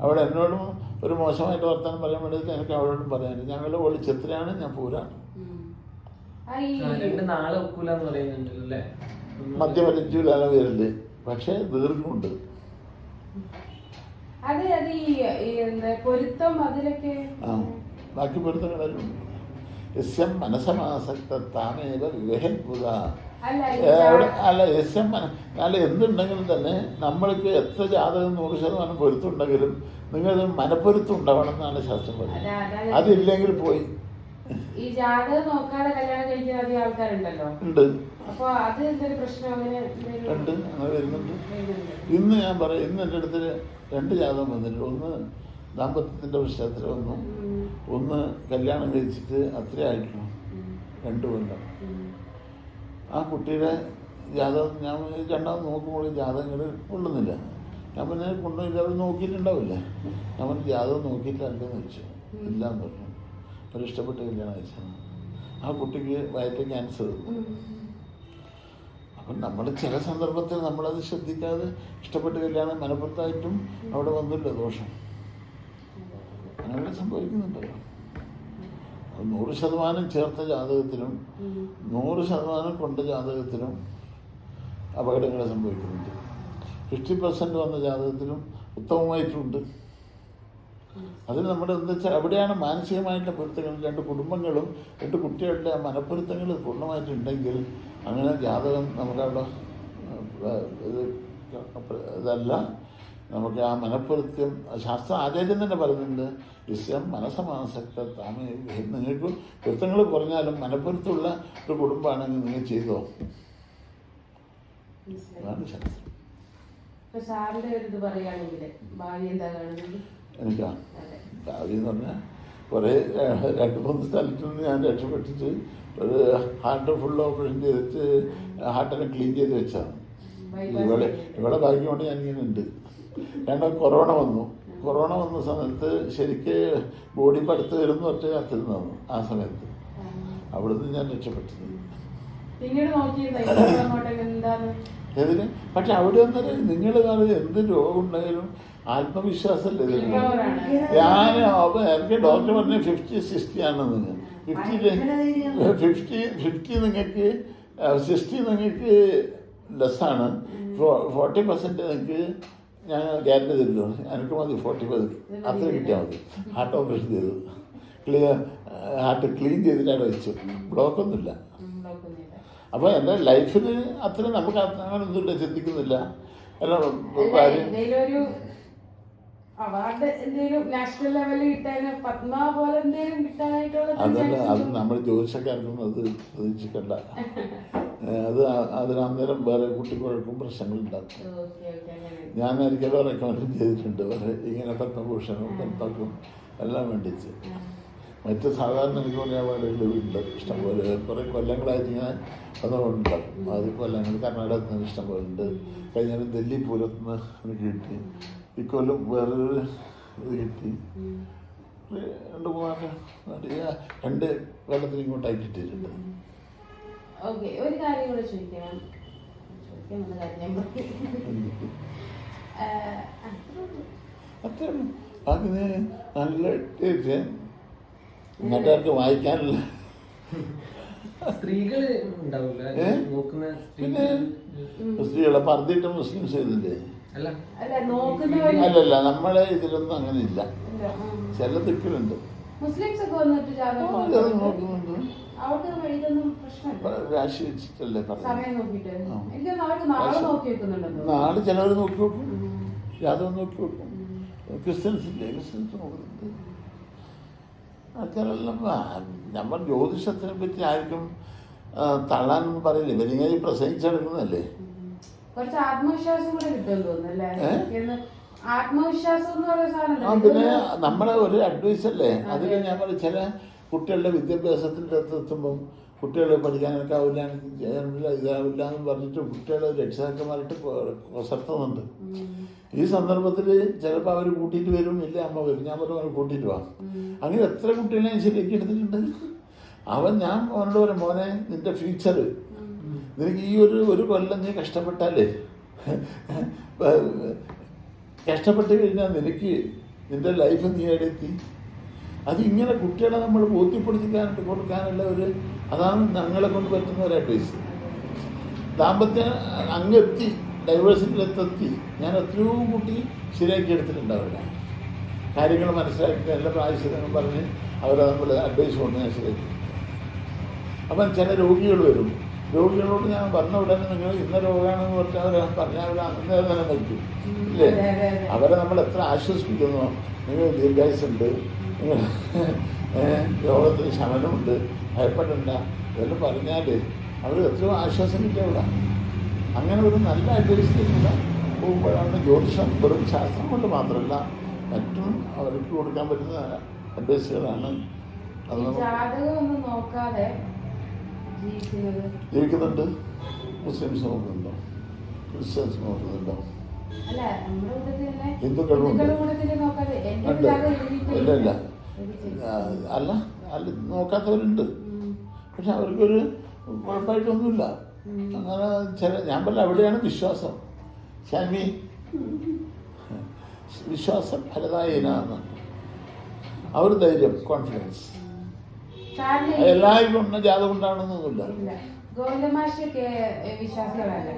അവിടെ എന്നോടും ഒരു മോശമായിട്ട് വർത്താനം പറയാൻ വേണ്ടിയിട്ട് എനിക്ക് അവരോടും പറയാനില്ല. ഞങ്ങൾ ഒളിച്ചെത്രയാണ്, ഞാൻ പൂരാണ്. മദ്യപരിചൂലാണ് പേരില്, പക്ഷെ ദീർഘമുണ്ട്. ബാക്കി പൊരുത്തങ്ങളെല്ലാം യസ്യം മനസമാസക്തമേവ വിവഹൽപുത. അല്ല യസ്യം അല്ല എന്തുണ്ടെങ്കിലും തന്നെ നമ്മൾക്ക് എത്ര ജാതകം 100% പൊരുത്തമുണ്ടെങ്കിലും നിങ്ങൾ മനപ്പൊരുത്തം ഉണ്ടാവണം എന്നാണ് ശാസ്ത്രം പറയുന്നത്. അതില്ലെങ്കിൽ പോയി. ഈ ജാതകം നോക്കാതെ കല്യാണം കഴിക്കുന്ന അധികം ആൾക്കാരുണ്ടല്ലോ. ഉണ്ട്. അപ്പൊ അത് എന്തൊരു പ്രശ്നം അങ്ങനെ വരുന്നുണ്ട്. ഇന്ന് ഞാൻ പറയാം, ഇന്ന് എൻ്റെ അടുത്ത് 2 ജാതകം വന്നിട്ടുണ്ട്. ഒന്ന് ദാമ്പത്യത്തിൻ്റെ വിഷയത്തിൽ വന്നു, ഒന്ന് കല്യാണം കഴിച്ചിട്ട് അത്രയായിട്ടുള്ളൂ 2 കൊല്ലം. ആ കുട്ടിയുടെ ജാതകം ഞാൻ രണ്ടാമത് നോക്കുമ്പോൾ ജാതകങ്ങൾ കൊള്ളുന്നില്ല. ഞാൻ പിന്നെ കൊണ്ടുപോയി അവർ നോക്കിയിട്ടുണ്ടാവില്ലേ. ഞാൻ പറഞ്ഞു ജാതകം നോക്കിയിട്ടല്ലെന്ന് വെച്ചു. ഇല്ലാന്ന് പറഞ്ഞു. ഒരു ഇഷ്ടപ്പെട്ട് കല്യാണം കഴിച്ചത്. ആ കുട്ടിക്ക് വയറ്റിൽ ക്യാൻസർ. അപ്പം നമ്മൾ ചില സന്ദർഭത്തിൽ നമ്മളത് ശ്രദ്ധിക്കാതെ ഇഷ്ടപ്പെട്ട് കല്യാണം മനപ്പുറത്തായിട്ടും അവിടെ വന്നില്ല ദോഷം. അങ്ങനെ സംഭവിക്കുന്നുണ്ടല്ലോ. 100% ചേർത്ത ജാതകത്തിലും 100% കൊണ്ട ജാതകത്തിലും അപകടങ്ങൾ സംഭവിക്കുന്നുണ്ട്. 50% വന്ന ജാതകത്തിലും ഉത്തമമായിട്ടുണ്ട്. അതിന് നമ്മുടെ എന്താ വെച്ചാൽ അവിടെയാണ് മാനസികമായിട്ടുള്ള പൊരുത്തങ്ങൾ. 2 കുടുംബങ്ങളും 2 കുട്ടികളുടെ ആ മനപ്പൊരുത്തങ്ങൾ പൂർണ്ണമായിട്ടുണ്ടെങ്കിൽ അങ്ങനെ ജാതകം നമുക്കവിടെ ഇതല്ല. നമുക്ക് ആ മനപ്പൊരുത്തം ശാസ്ത്ര ആചാര്യം തന്നെ പറയുന്നുണ്ട്. വിശ്യം മനസമാസക്തമേ. നിങ്ങൾക്ക് പൊരുത്തങ്ങൾ കുറഞ്ഞാലും മനപ്പൊരുത്തമുള്ള ഒരു കുടുംബമാണെങ്കിൽ നിങ്ങൾ ചെയ്തോ. അതാണ് ശാസ്ത്രം. എനിക്കാ ഭാവി എന്ന് പറഞ്ഞാൽ കുറേ 2-3 സ്ഥലത്തു നിന്ന് ഞാൻ രക്ഷപ്പെട്ടിട്ട് ഒരു ഹാർട്ട് ഫുൾ ഓപ്പറേഷൻ ചെയ്തിട്ട് ഹാർട്ടിനെ ക്ലീൻ ചെയ്ത് വെച്ചാണ്. ഇവിടെ ഭാഗ്യം കൊണ്ട് ഞാനിങ്ങനെ ഉണ്ട്. കൊറോണ വന്ന സമയത്ത് ശരിക്ക് ബോഡി പടുത്ത് വരുന്ന ഒറ്റ കാത്തിരുന്നു. ആ സമയത്ത് അവിടുന്ന് ഞാൻ രക്ഷപ്പെട്ടത്. ഏതിന്? പക്ഷെ അവിടെ വന്നാൽ നിങ്ങൾ എന്ത് രോഗം ഉണ്ടായാലും ആത്മവിശ്വാസമല്ലേ ഇതിന്. ഞാൻ എനിക്ക് ഡോക്ടർ പറഞ്ഞ 50-60 ആണെന്ന്. 50 നിങ്ങൾക്ക് 60 നിങ്ങൾക്ക് ലെസ്സാണ്. 40% നിങ്ങൾക്ക് ഞാൻ ഗ്യാരണ്ടി തരുന്നു. എനിക്ക് മതി 40 അത്ര കിട്ടിയാൽ മതി. ഹാർട്ട് ഓപ്പറേഷൻ ചെയ്തു, ഹാർട്ട് ക്ലീൻ ചെയ്തിട്ടാണ് വെച്ചു. ബ്ലോക്കൊന്നുമില്ല. അപ്പോൾ എൻ്റെ ലൈഫിന് അത്ര നമുക്ക് അങ്ങനെ ഒന്നുമില്ല, ചിന്തിക്കുന്നില്ല. അതല്ല, അത് നമ്മൾ ജ്യോതിഷക്കാർക്കൊന്നും അത് പ്രതീക്ഷിക്കണ്ട. അതിനന്നേരം വേറെ കുട്ടിക്കുഴക്കും പ്രശ്നങ്ങളുണ്ടാക്കും. ഞാൻ ഒരിക്കലും റെക്കമെൻഡ് ചെയ്തിട്ടുണ്ട് വേറെ ഇങ്ങനെ പത്മഭൂഷണവും പത്മക്കും എല്ലാം വേണ്ടിച്ച്. മറ്റ് സാധാരണ എനിക്ക് പറഞ്ഞ അവാർഡുകളുണ്ട് ഇഷ്ടംപോലെ. കുറേ കൊല്ലങ്ങളായിട്ട് ഇങ്ങനെ വന്നുകൊണ്ടുണ്ടാകും. അത് കൊല്ലങ്ങൾ കർണാടകത്തിൽ നിന്ന് ഇഷ്ടംപോലെ ഉണ്ട്. കഴിഞ്ഞാൽ ഡൽഹി പൂരത്തിൽ നിന്ന് എനിക്ക് കിട്ടി. ഇക്കൊല്ലം വേറൊരു ഇത് കിട്ടി. 2 കൊല്ലത്തിന് ഇങ്ങോട്ടായി കിട്ടിയിട്ടുണ്ട്. ഒരു കാര്യം കൂടെ ചോദിക്കണം. അത്രേ ഉള്ളൂ. ബാക്കി നീ നല്ല ടേസ്റ്റ് നാട്ടുകാർക്ക് വായിക്കാനുള്ള സ്ത്രീകള് ഉണ്ടാവില്ല നോക്കുന്ന പിന്നെ സ്ത്രീകളെ പറഞ്ഞിട്ട് മുസ്ലിംസ് ചെയ്തില്ലേ? അല്ല അല്ല നോക്കുന്നവര് അല്ലല്ല, നമ്മളെ ഇതിലൊന്നും അങ്ങനെ ഇല്ല. ചില ദിക്കിലുണ്ട് മുസ്ലിംസ് ഒക്കെ വന്നിട്ട് ജാതകം അത് നോക്കുന്നുണ്ട്. അവർക്ക് ഇതൊന്നും പ്രശ്നമില്ല. രാശി വെച്ചിട്ടല്ലേ പറഞ്ഞു. സമയം നോക്കിയിട്ട് എനിക്ക് അവർക്ക് നാളെ നോക്കി വെക്കുന്നുണ്ടല്ലോ. നാളെ ചിലവർ നോക്കി വെക്കും, യാതൊന്നും നോക്കി വെക്കും. ക്രിസ്ത്യൻസ് ഇല്ലേ, ക്രിസ്ത്യൻസ് നോക്കുന്നുണ്ട്. ആൾക്കാരെല്ലാം നമ്മൾ ജ്യോതിഷത്തിനെ പറ്റി ആർക്കും തള്ളാനൊന്നും പറയില്ല. ഇവരിങ്ങനെ പ്രസംഗിച്ചെടുക്കുന്നതല്ലേ. കുറച്ച് ആത്മവിശ്വാസം കൂടെ കിട്ടുമെന്ന് തോന്നുന്നല്ലേ? ആത്മവിശ്വാസം എന്ന് പറയുന്ന പിന്നെ സാധനം നമ്മളെ ഒരു അഡ്വൈസ് അല്ലേ അതിൽ. ഞാൻ പറയും ചില കുട്ടികളുടെ വിദ്യാഭ്യാസത്തിൻ്റെ അടുത്ത് എത്തുമ്പം കുട്ടികൾ പഠിക്കാനൊക്കെ ആവില്ല, ഇതാവില്ല എന്ന് പറഞ്ഞിട്ട് കുട്ടികളെ രക്ഷിതാക്കന്മാരായിട്ട് കൊസർത്തുന്നുണ്ട്. ഈ സന്ദർഭത്തിൽ ചിലപ്പോൾ അവർ കൂട്ടിയിട്ട് വരും, ഇല്ല അമ്മ വരും, ഞാൻ പറയും അവർ കൂട്ടിയിട്ട് വാ. അങ്ങനെ എത്ര കുട്ടികളെ ഞാൻ ശരിയാക്കി എടുത്തിട്ടുണ്ട്. ഞാൻ അവനോട് പറയും, മോനെ നിന്റെ ഫ്യൂച്ചർ നിനക്ക് ഈ ഒരു കൊല്ലം നീ കഷ്ടപ്പെട്ടാലേ, കഷ്ടപ്പെട്ട് കഴിഞ്ഞാൽ നിനക്ക് നിന്റെ ലൈഫ് നീ എവിടെയെത്തി. അതിങ്ങനെ കുട്ടികളെ നമ്മൾ ബോധ്യപ്പെടുത്തിക്കാനായിട്ട് കൊടുക്കാനുള്ള അതാണ് ഞങ്ങളെ കൊണ്ട് പറ്റുന്ന ഒരു അഡ്വൈസ്. ദാമ്പത്യം അങ്ങെത്തി, ഡൈവേഴ്സിറ്റിയിലെത്തി ഞാൻ എത്രയോ കുട്ടി ശരിയാക്കി എടുത്തിട്ടുണ്ട്. അവരെ കാര്യങ്ങൾ മനസ്സിലാക്കി എല്ലാ പ്രാവശ്യങ്ങളും പറഞ്ഞ് അവരെ നമ്മൾ അഡ്വൈസ് കൊണ്ട് ഞാൻ ശരിയാക്കി. അപ്പം ചില രോഗികൾ വരും, രോഗികളോട് ഞാൻ പറഞ്ഞ ഉടനെ നിങ്ങൾ ഇന്ന രോഗമാണെന്ന് പറഞ്ഞാൽ അവർ അന്നേരം തന്നെ മരിക്കും ഇല്ലേ? അവരെ നമ്മൾ എത്ര ആശ്വസിപ്പിക്കുന്നു, നിങ്ങൾ ദീർഘായുസുണ്ട്, നിങ്ങൾ രോഗത്തിന് ശമനമുണ്ട്, ഭയപ്പെടണ്ട ഇതെല്ലാം പറഞ്ഞാൽ അവർ എത്രയോ ആശ്വാസം കിട്ടിയവിടെ. അങ്ങനെ ഒരു നല്ല അഡ്വൈസിലൂടെ പോകുമ്പോഴാണ് ജ്യോതിഷം വെറും ശാസ്ത്രം കൊണ്ട് മാത്രമല്ല മറ്റും അവർക്ക് കൊടുക്കാൻ പറ്റുന്ന അഡ്വൈസുകളാണ്. അത് ജാതകമൊന്നും നോക്കാതെ ജീവിക്കുന്നുണ്ട്. മുസ്ലിംസ് നോക്കുന്നുണ്ടോ, ക്രിസ്ത്യൻസ് നോക്കുന്നുണ്ടോ, അല്ല നമ്മുടെ കൂട്ടത്തിൽ തന്നെ ഹിന്ദുക്കളും ഉണ്ട്. കൂട്ടത്തിൽ നോക്കാതെ ഉണ്ട്. ഇല്ല ഇല്ല അല്ല അല്ല നോക്കാത്തവരുണ്ട്. പക്ഷെ അവർക്കൊരു കുഴപ്പമായിട്ടൊന്നുമില്ല. അങ്ങനെ ഞാൻ പറഞ്ഞ അവിടെയാണ് വിശ്വാസം. ശാമി വിശ്വാസം ഫലദായനാണ്. ആ ഒരു ധൈര്യം, കോൺഫിഡൻസ് എല്ലാവരും ഉള്ള ജാതകം ഉണ്ടാവണമെന്നൊന്നുമില്ല. ഗോവിന്ദമാഷൊക്കെ വിശ്വാസികളല്ല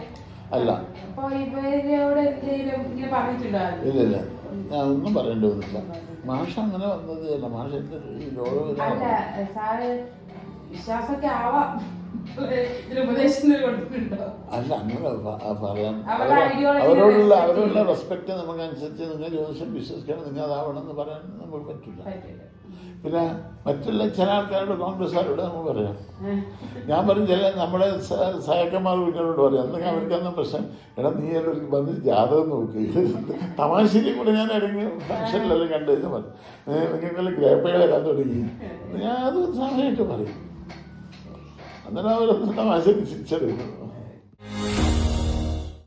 അല്ല. അപ്പൊ ഇവരോട് എന്തെങ്കിലും ഇങ്ങനെ പറഞ്ഞിട്ടുണ്ടായിരുന്നു? ഇല്ലില്ല, ഞാൻ ഒന്നും പറയേണ്ടി വന്നില്ല. മാഷ അങ്ങനെ വന്നത് അല്ല. മാഷ എൻ്റെ ഈ ലോകം അല്ല സാറ് വിശ്വാസമൊക്കെ ആവാം, ഉപദേശങ്ങൾ കൊടുക്കുന്നുണ്ടോ? അല്ല, അങ്ങനെ പറയാൻ അവരോടുള്ള അവരോടുള്ള റെസ്പെക്റ്റ് നമുക്കനുസരിച്ച് നിങ്ങൾ ജ്യോതിഷം വിശ്വസിക്കണം, നിങ്ങൾ അതാവണം എന്ന് പറയാൻ നമുക്ക് പറ്റില്ല. പിന്നെ മറ്റുള്ള ചില ആൾക്കാരോട് കോൺഗ്രസ്സുകാരോട് നമുക്ക് പറയാം. ഞാൻ പറയും ചില നമ്മുടെ സഹായക്കന്മാർ കുഞ്ഞോട് പറയാം, എന്തെങ്കിലും അവർക്കൊന്നും പ്രശ്നം, എടാ നീ എല്ലാവർക്കും വന്നിട്ട് ജാതകം നോക്കി തമാശയിലും കൂടെ ഞാൻ ഇടയ്ക്ക് ഫംഗ്ഷനിലെല്ലാം കണ്ടു കഴിഞ്ഞാൽ പറയും നിങ്ങൾക്കെല്ലാം ഗ്രേപ്പകൾ വരാൻ തുടങ്ങി. ഞാൻ അത് സമയമായിട്ട് പറയും. അന്നേരം അവരൊന്നും തമാശ തിരിച്ചെടുക്കും.